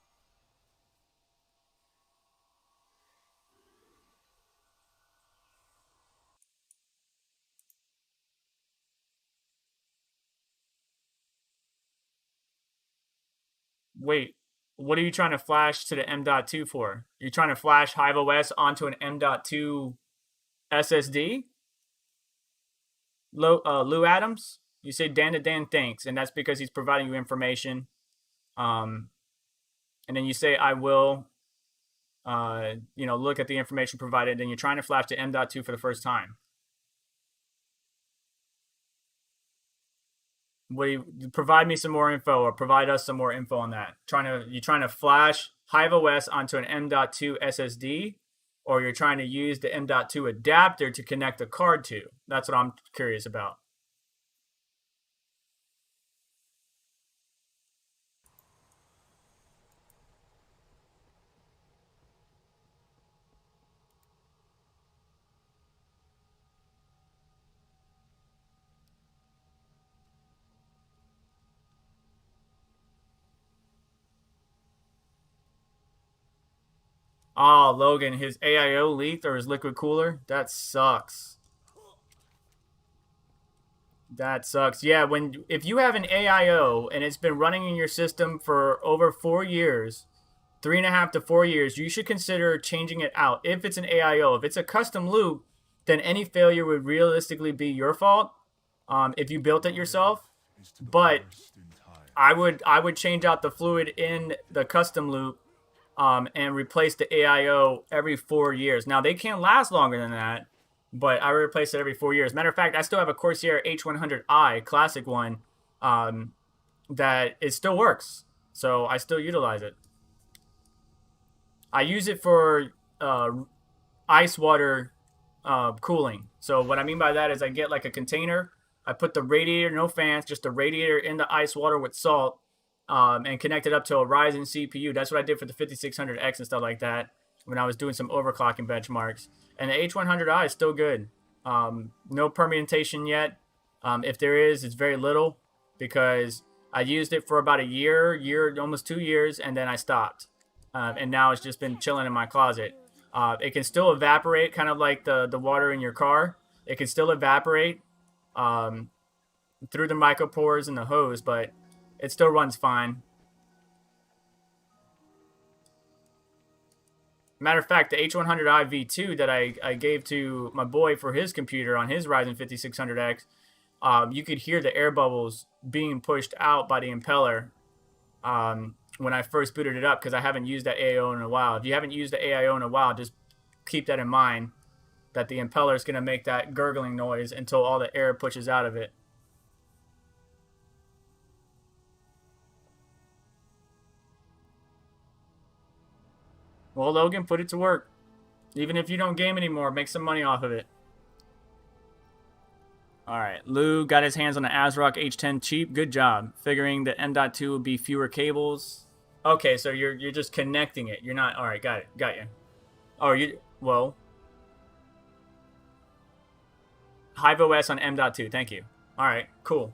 Wait, what are you trying to flash to the M.2 for? You're trying to flash HiveOS onto an M.2 SSD? Lou Adams? You say Dan to Dan thanks, and that's because he's providing you information. And then you say I will, look at the information provided, and you're trying to flash to M.2 for the first time. Provide me some more info, or provide us some more info on that. You're trying to flash HiveOS onto an M.2 SSD, or you're trying to use the M.2 adapter to connect a card to. That's what I'm curious about. Oh, Logan, his AIO leaked, or his liquid cooler? That sucks. That sucks. Yeah, if you have an AIO and it's been running in your system for over 4 years, 3.5 to 4 years, you should consider changing it out. If it's an AIO, if it's a custom loop, then any failure would realistically be your fault if you built it yourself. But I would change out the fluid in the custom loop and replace the AIO every 4 years. Now, they can't last longer than that, but I replace it every 4 years. Matter of fact, I still have a Corsair H100i, classic one, that it still works. So I still utilize it. I use it for ice water cooling. So what I mean by that is I get like a container. I put the radiator, no fans, just the radiator in the ice water with salt, and connect it up to a Ryzen CPU. That's what I did for the 5600X and stuff like that when I was doing some overclocking benchmarks. And the H100i is still good. No permutation yet. If there is, it's very little because I used it for about a year, almost 2 years, and then I stopped. And now it's just been chilling in my closet. It can still evaporate, kind of like the water in your car. It can still evaporate through the micropores in the hose, but it still runs fine. Matter of fact, the H100i V2 that I gave to my boy for his computer on his Ryzen 5600X, you could hear the air bubbles being pushed out by the impeller when I first booted it up, because I haven't used that AIO in a while. If you haven't used the AIO in a while, just keep that in mind, that the impeller is going to make that gurgling noise until all the air pushes out of it. Well, Logan, put it to work. Even if you don't game anymore, make some money off of it. All right, Lou got his hands on the ASRock H10 cheap. Good job. Figuring the M.2 would be fewer cables. Okay, so you're just connecting it. You're not. All right, got you. Oh, well. HiveOS on M.2. Thank you. All right, cool.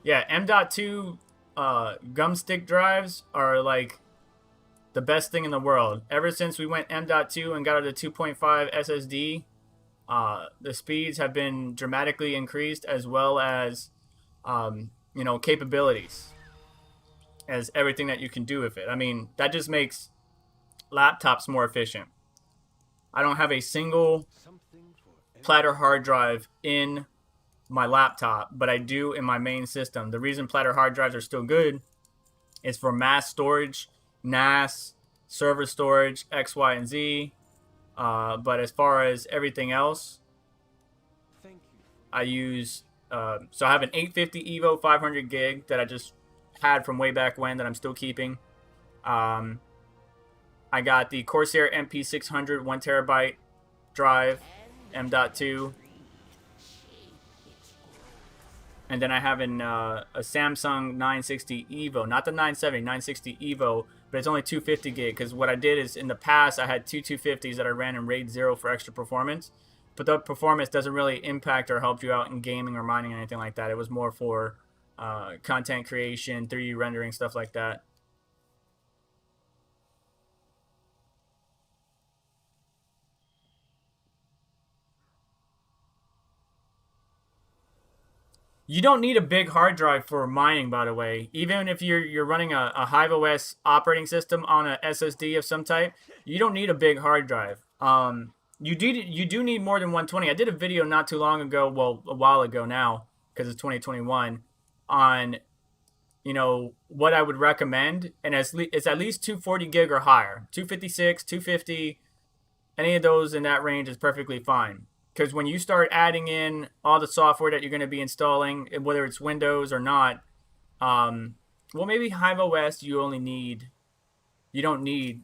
Yeah, M.2 gumstick drives are like the best thing in the world. Ever since we went M.2 and got to the 2.5 SSD, the speeds have been dramatically increased, as well as capabilities, as everything that you can do with it. I mean, that just makes laptops more efficient. I don't have a single platter hard drive in my laptop, but I do in my main system. The reason platter hard drives are still good is for mass storage, NAS, server storage, X, Y, and Z. But as far as everything else, I use, so I have an 850 Evo 500 gig that I just had from way back when that I'm still keeping. I got the Corsair MP600 1 terabyte drive, M.2. And then I have a Samsung 960 Evo, not the 970, 960 Evo, but it's only 250 gig. Because what I did is in the past I had two 250s that I ran in RAID 0 for extra performance, but the performance doesn't really impact or help you out in gaming or mining or anything like that. It was more for content creation, 3D rendering, stuff like that. You don't need a big hard drive for mining, by the way. Even if you're running a Hive OS operating system on a SSD of some type, you don't need a big hard drive. You do need more than 120. I did a video not too long ago, well, a while ago now, because it's 2021, on what I would recommend, and it's at least 240 gig or higher. 256, 250, any of those in that range is perfectly fine. Because when you start adding in all the software that you're going to be installing, whether it's Windows or not, well, maybe Hive OS you don't need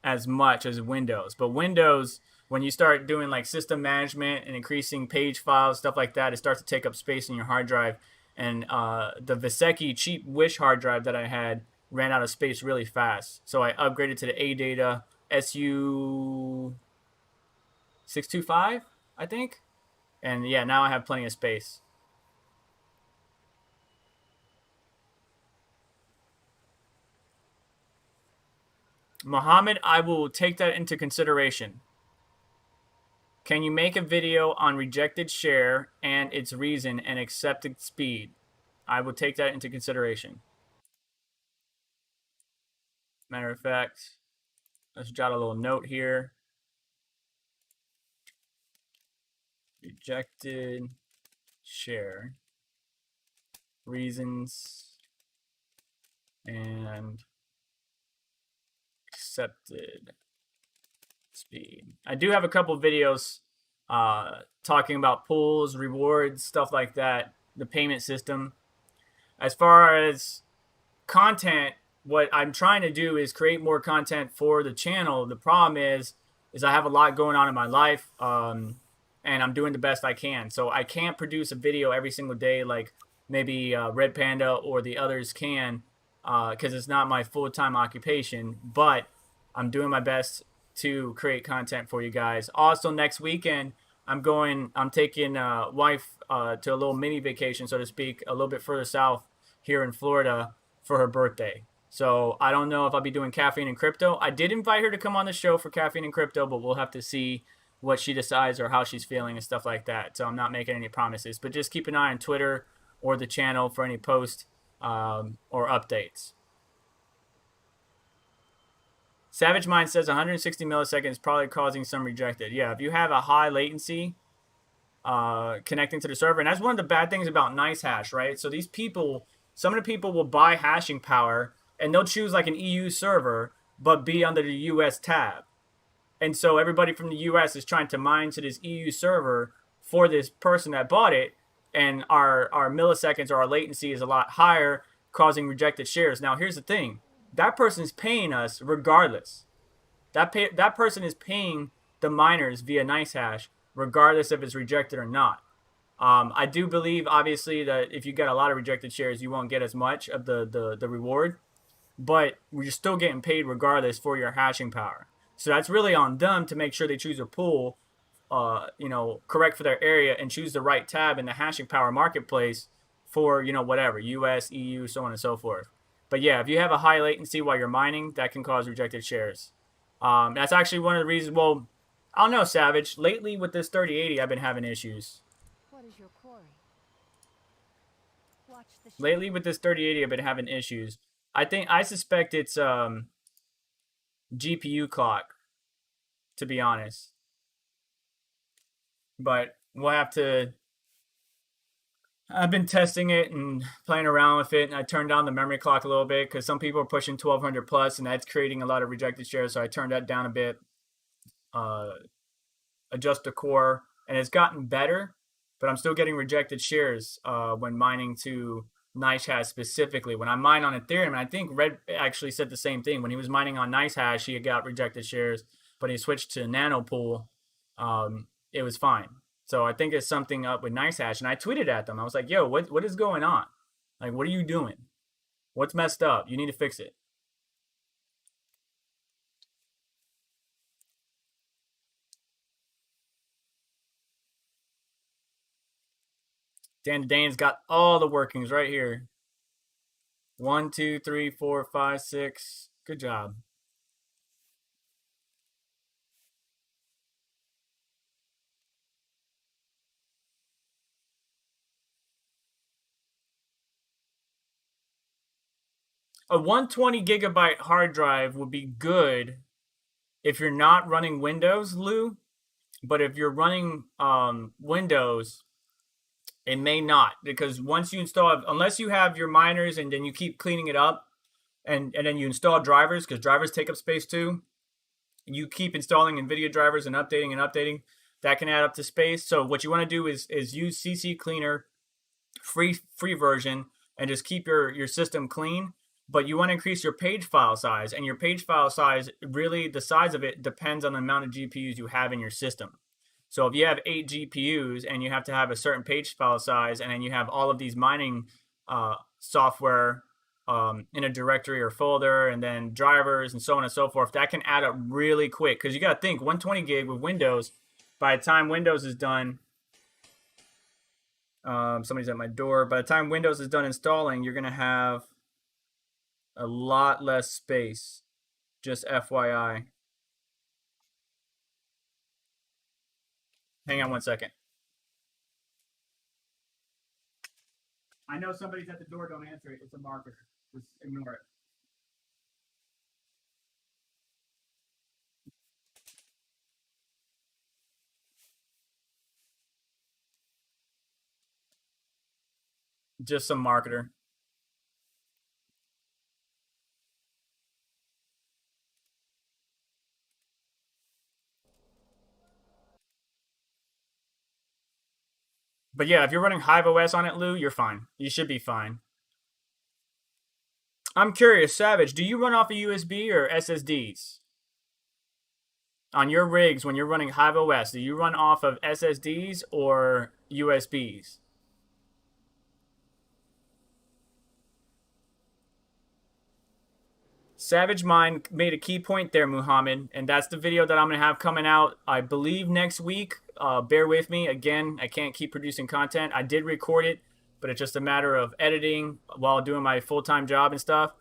as much as Windows. But Windows, when you start doing like system management and increasing page files, stuff like that, it starts to take up space in your hard drive. And the Viseki cheap Wish hard drive that I had ran out of space really fast. So I upgraded to the ADATA SU 625, I think. And yeah, now I have plenty of space. Mohammed, I will take that into consideration. Can you make a video on rejected share and its reason and accepted speed? I will take that into consideration. Matter of fact, let's jot a little note here. Rejected share, reasons, and accepted speed. I do have a couple videos talking about pools, rewards, stuff like that, the payment system. As far as content, what I'm trying to do is create more content for the channel. The problem is I have a lot going on in my life, and I'm doing the best I can. So I can't produce a video every single day like maybe Red Panda or the others can, because it's not my full-time occupation. But I'm doing my best to create content for you guys. Also, next weekend, I'm taking wife to a little mini vacation, so to speak, a little bit further south here in Florida for her birthday. So I don't know if I'll be doing Caffeine and Crypto. I did invite her to come on the show for Caffeine and Crypto, but we'll have to see what she decides or how she's feeling and stuff like that. So I'm not making any promises, but just keep an eye on Twitter or the channel for any posts or updates. Savage Mind says 160 milliseconds probably causing some rejected. Yeah, if you have a high latency connecting to the server, and that's one of the bad things about NiceHash, right? So these people, some of the people will buy hashing power and they'll choose like an EU server, but be under the US tab. And so everybody from the US is trying to mine to this EU server for this person that bought it, and our milliseconds or our latency is a lot higher, causing rejected shares. Now, here's the thing. That person is paying us regardless. That person is paying the miners via NiceHash regardless if it's rejected or not. I do believe, obviously, that if you get a lot of rejected shares, you won't get as much of the reward, but you're still getting paid regardless for your hashing power. So that's really on them to make sure they choose a pool, correct for their area and choose the right tab in the hashing power marketplace for, whatever, US, EU, so on and so forth. But yeah, if you have a high latency while you're mining, that can cause rejected shares. That's actually one of the reasons. Well, I don't know, Savage. Lately with this 3080, I've been having issues. What is your quarry? Watch the Lately with this 3080, I've been having issues. I suspect it's GPU clock, to be honest. But we'll have to I've been testing it and playing around with it, and I turned down the memory clock a little bit because some people are pushing 1200 plus, and that's creating a lot of rejected shares. So I turned that down a bit. Adjust the core, and it's gotten better, but I'm still getting rejected shares when mining to NiceHash specifically. When I mine on Ethereum, and I think Red actually said the same thing. When he was mining on NiceHash, he got rejected shares, but he switched to Nanopool. It was fine. So I think it's something up with NiceHash, and I tweeted at them. I was like, "Yo, what is going on? Like, what are you doing? What's messed up? You need to fix it." Dan Dane's got all the workings right here. 1, 2, 3, 4, 5, 6. Good job. A 120 gigabyte hard drive would be good if you're not running Windows, Lou. But if you're running Windows, it may not, because once you install, unless you have your miners and then you keep cleaning it up, and then you install drivers, because drivers take up space too. You keep installing NVIDIA drivers and updating. That can add up to space. So what you want to do is use CC Cleaner, free version, and just keep your system clean. But you want to increase your page file size, and your page file size, really the size of it depends on the amount of GPUs you have in your system. So if you have 8 GPUs and you have to have a certain page file size, and then you have all of these mining software in a directory or folder, and then drivers and so on and so forth, that can add up really quick. Because you got to think, 120 gig with Windows, by the time Windows is done, somebody's at my door. By the time Windows is done installing, you're going to have a lot less space. Just FYI. Hang on one second. I know somebody's at the door. Don't answer it. It's a marker. Just ignore it. Just some marketer. But yeah, if you're running HiveOS on it, Lou, you're fine. You should be fine. I'm curious, Savage, do you run off of USB or SSDs? On your rigs, when you're running HiveOS, do you run off of SSDs or USBs? Savage Mind made a key point there, Muhammad, and that's the video that I'm going to have coming out, I believe, next week. Bear with me. Again, I can't keep producing content. I did record it, but it's just a matter of editing while doing my full-time job and stuff.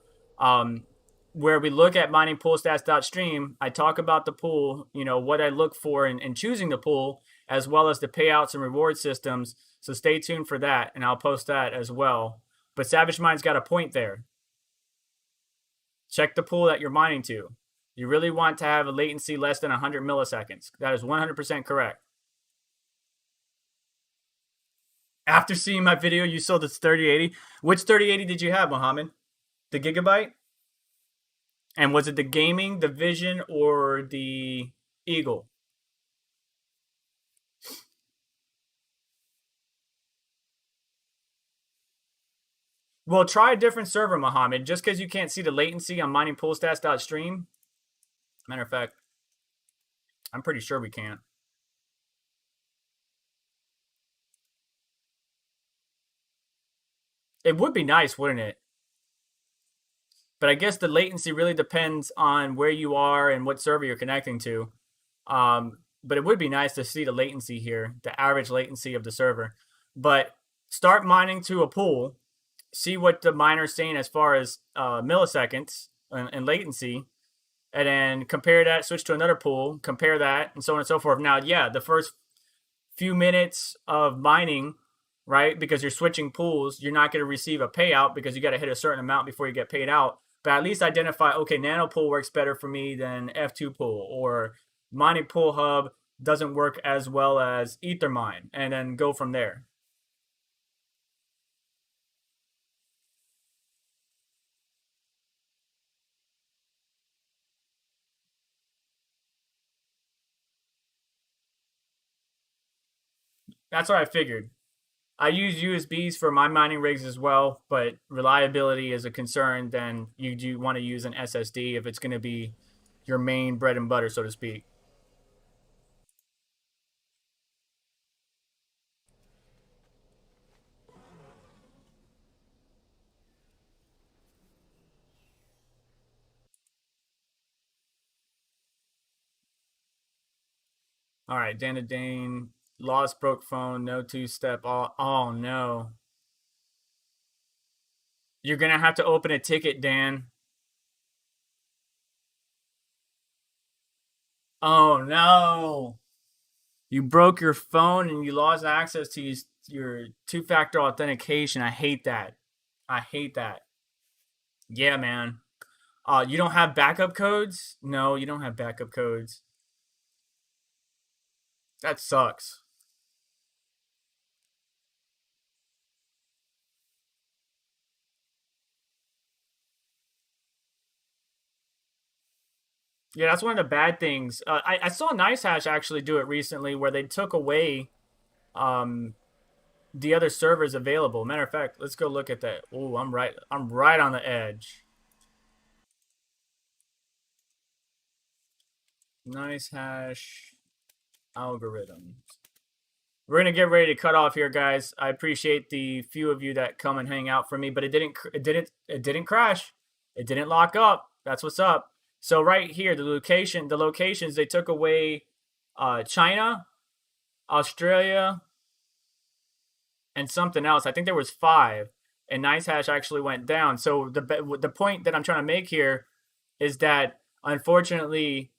Where we look at mining pool stats.stream, I talk about the pool, what I look for in choosing the pool, as well as the payouts and reward systems. So stay tuned for that, and I'll post that as well. But Savage Mind's got a point there. Check the pool that you're mining to. You really want to have a latency less than 100 milliseconds. That is 100% correct. After seeing my video, you sold this 3080. Which 3080 did you have, Mohammed? The Gigabyte? And was it the gaming, the Vision, or the Eagle? Well, try a different server, Mohammed. Just because you can't see the latency on miningpoolstats.stream. Matter of fact, I'm pretty sure we can't. It would be nice, wouldn't it? But I guess the latency really depends on where you are and what server you're connecting to. But it would be nice to see the latency here, the average latency of the server. But start mining to a pool. See what the miner's saying as far as milliseconds and latency, and then compare that, switch to another pool, compare that, and so on and so forth. Now, yeah, the first few minutes of mining, right, because you're switching pools, you're not going to receive a payout because you got to hit a certain amount before you get paid out. But at least identify, okay, Nano Pool works better for me than F2 Pool, or Mining Pool Hub doesn't work as well as Ethermine, and then go from there. That's what I figured. I use USBs for my mining rigs as well, but reliability is a concern. Then you do want to use an SSD if it's going to be your main bread and butter, so to speak. All right, Dana Dane, lost broke phone, no two-step. Oh no. You're going to have to open a ticket, Dan. Oh no. You broke your phone and you lost access to your two-factor authentication. I hate that. I hate that. Yeah, man. You don't have backup codes? No, you don't have backup codes. That sucks. Yeah, that's one of the bad things. I saw NiceHash actually do it recently where they took away the other servers available. Matter of fact, let's go look at that. Oh, I'm right on the edge. NiceHash algorithms. We're gonna get ready to cut off here, guys. I appreciate the few of you that come and hang out for me, but it didn't crash. It didn't lock up. That's what's up. So right here, the locations, they took away China, Australia, and something else. I think there was 5, and NiceHash actually went down. So the point that I'm trying to make here is that unfortunately,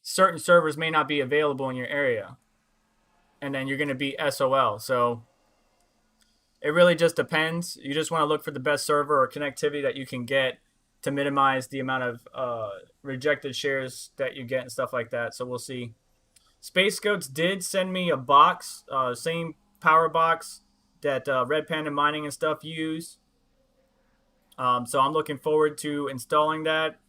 certain servers may not be available in your area, and then you're going to be SOL. So it really just depends. You just want to look for the best server or connectivity that you can get to minimize the amount of rejected shares that you get and stuff like that. So we'll see. Space Goats did send me a box, same power box that Red Panda Mining and stuff use. So I'm looking forward to installing that.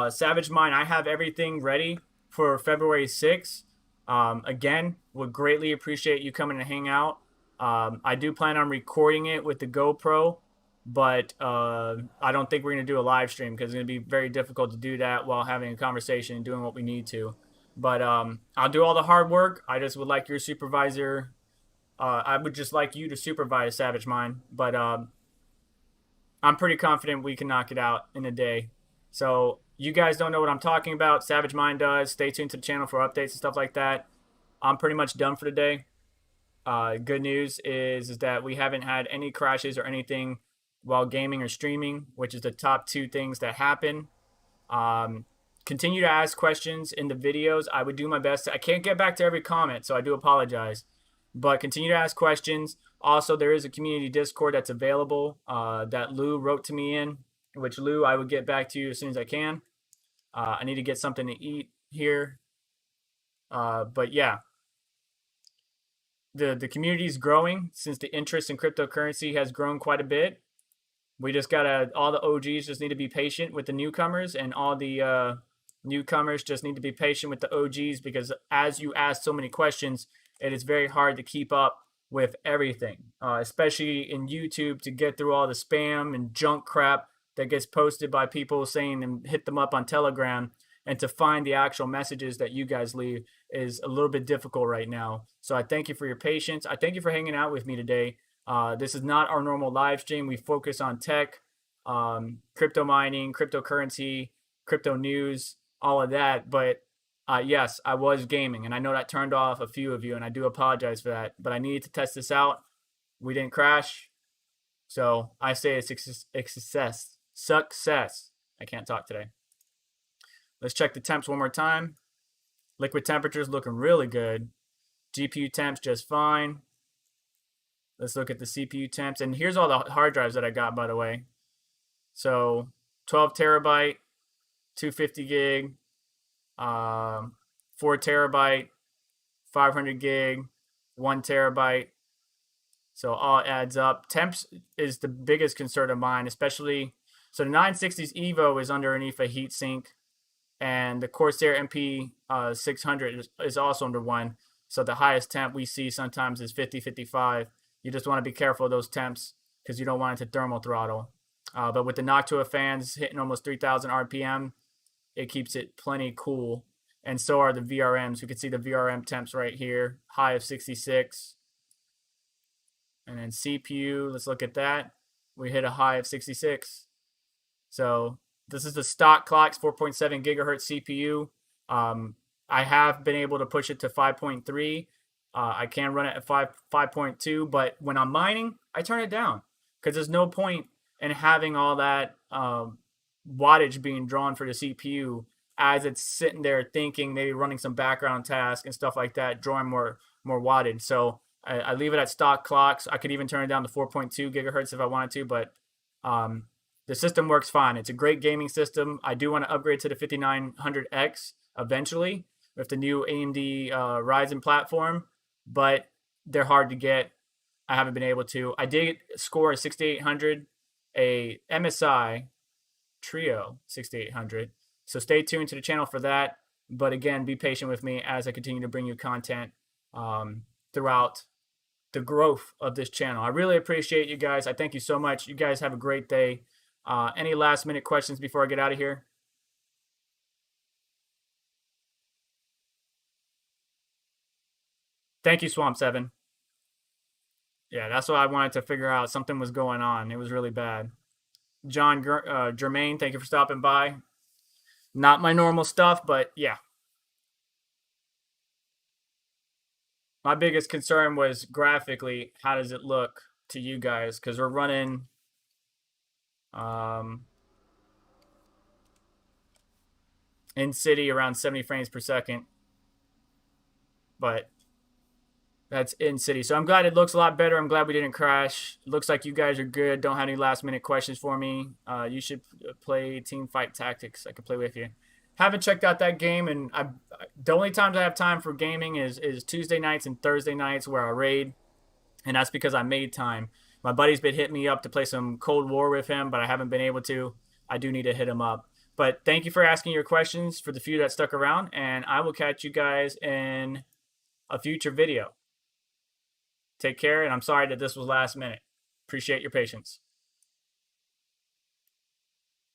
Savage Mine, I have everything ready for February 6th. Again, would greatly appreciate you coming to hang out. I do plan on recording it with the GoPro, but I don't think we're going to do a live stream because it's going to be very difficult to do that while having a conversation and doing what we need to. But I'll do all the hard work. I just would like your supervisor. I would just like you to supervise Savage Mine. But I'm pretty confident we can knock it out in a day. So you guys don't know what I'm talking about. Savage Mine does. Stay tuned to the channel for updates and stuff like that. I'm pretty much done for today. Good news is that we haven't had any crashes or anything while gaming or streaming, which is the top 2 things that happen. Continue to ask questions in the videos. I would do my best. I can't get back to every comment, so I do apologize. But continue to ask questions. Also, there is a community Discord that's available that Lou wrote to me in, which Lou, I would get back to you as soon as I can. I need to get something to eat here. But yeah, the community is growing since the interest in cryptocurrency has grown quite a bit. We just gotta, all the OGs just need to be patient with the newcomers, and all the newcomers just need to be patient with the OGs, because as you ask so many questions, it is very hard to keep up with everything, especially in YouTube, to get through all the spam and junk crap that gets posted by people saying and hit them up on Telegram, and to find the actual messages that you guys leave is a little bit difficult right now. So I thank you for your patience. I thank you for hanging out with me today. This is not our normal live stream. We focus on tech, crypto mining, cryptocurrency, crypto news, all of that. But yes, I was gaming, and I know that turned off a few of you, and I do apologize for that. But I needed to test this out. We didn't crash. So I say it's a success. Success. I can't talk today. Let's check the temps one more time. Liquid temperatures looking really good. GPU temps just fine. Let's look at the CPU temps. And here's all the hard drives that I got, by the way. So 12 terabyte, 250 gig, 4 terabyte, 500 gig, 1 terabyte. So all adds up. Temps is the biggest concern of mine, especially. So the 960's Evo is underneath a heatsink, and the Corsair MP 600 is also under one. So the highest temp we see sometimes is 50, 55. You just want to be careful of those temps because you don't want it to thermal throttle. But with the Noctua fans hitting almost 3,000 RPM, it keeps it plenty cool. And so are the VRMs. You can see the VRM temps right here, high of 66. And then CPU, let's look at that. We hit a high of 66. So this is the stock clock's 4.7 gigahertz CPU. I have been able to push it to 5.3. I can run it at 5.2, but when I'm mining, I turn it down because there's no point in having all that wattage being drawn for the CPU as it's sitting there thinking, maybe running some background tasks and stuff like that, drawing more wattage. So I leave it at stock clocks. I could even turn it down to 4.2 gigahertz if I wanted to, but the system works fine. It's a great gaming system. I do want to upgrade to the 5900X eventually with the new AMD Ryzen platform, but they're hard to get. I haven't been able to. I did score a 6800, a MSI Trio 6800. So stay tuned to the channel for that. But again, be patient with me as I continue to bring you content throughout the growth of this channel. I really appreciate you guys. I thank you so much. You guys have a great day. Any last minute questions before I get out of here? Thank you, Swamp7. Yeah, that's what I wanted to figure out. Something was going on. It was really bad. John Germain, thank you for stopping by. Not my normal stuff, but yeah. My biggest concern was graphically, how does it look to you guys? Because we're running in city around 70 frames per second. But that's in city. So I'm glad it looks a lot better. I'm glad we didn't crash. It looks like you guys are good. Don't have any last minute questions for me. You should play Team Fight Tactics. I could play with you. Haven't checked out that game, and the only times I have time for gaming is Tuesday nights and Thursday nights where I raid, and that's because I made time. My buddy's been hitting me up to play some Cold War with him, but I haven't been able to. I do need to hit him up. But thank you for asking your questions, for the few that stuck around, and I will catch you guys in a future video. Take care, and I'm sorry that this was last minute. Appreciate your patience.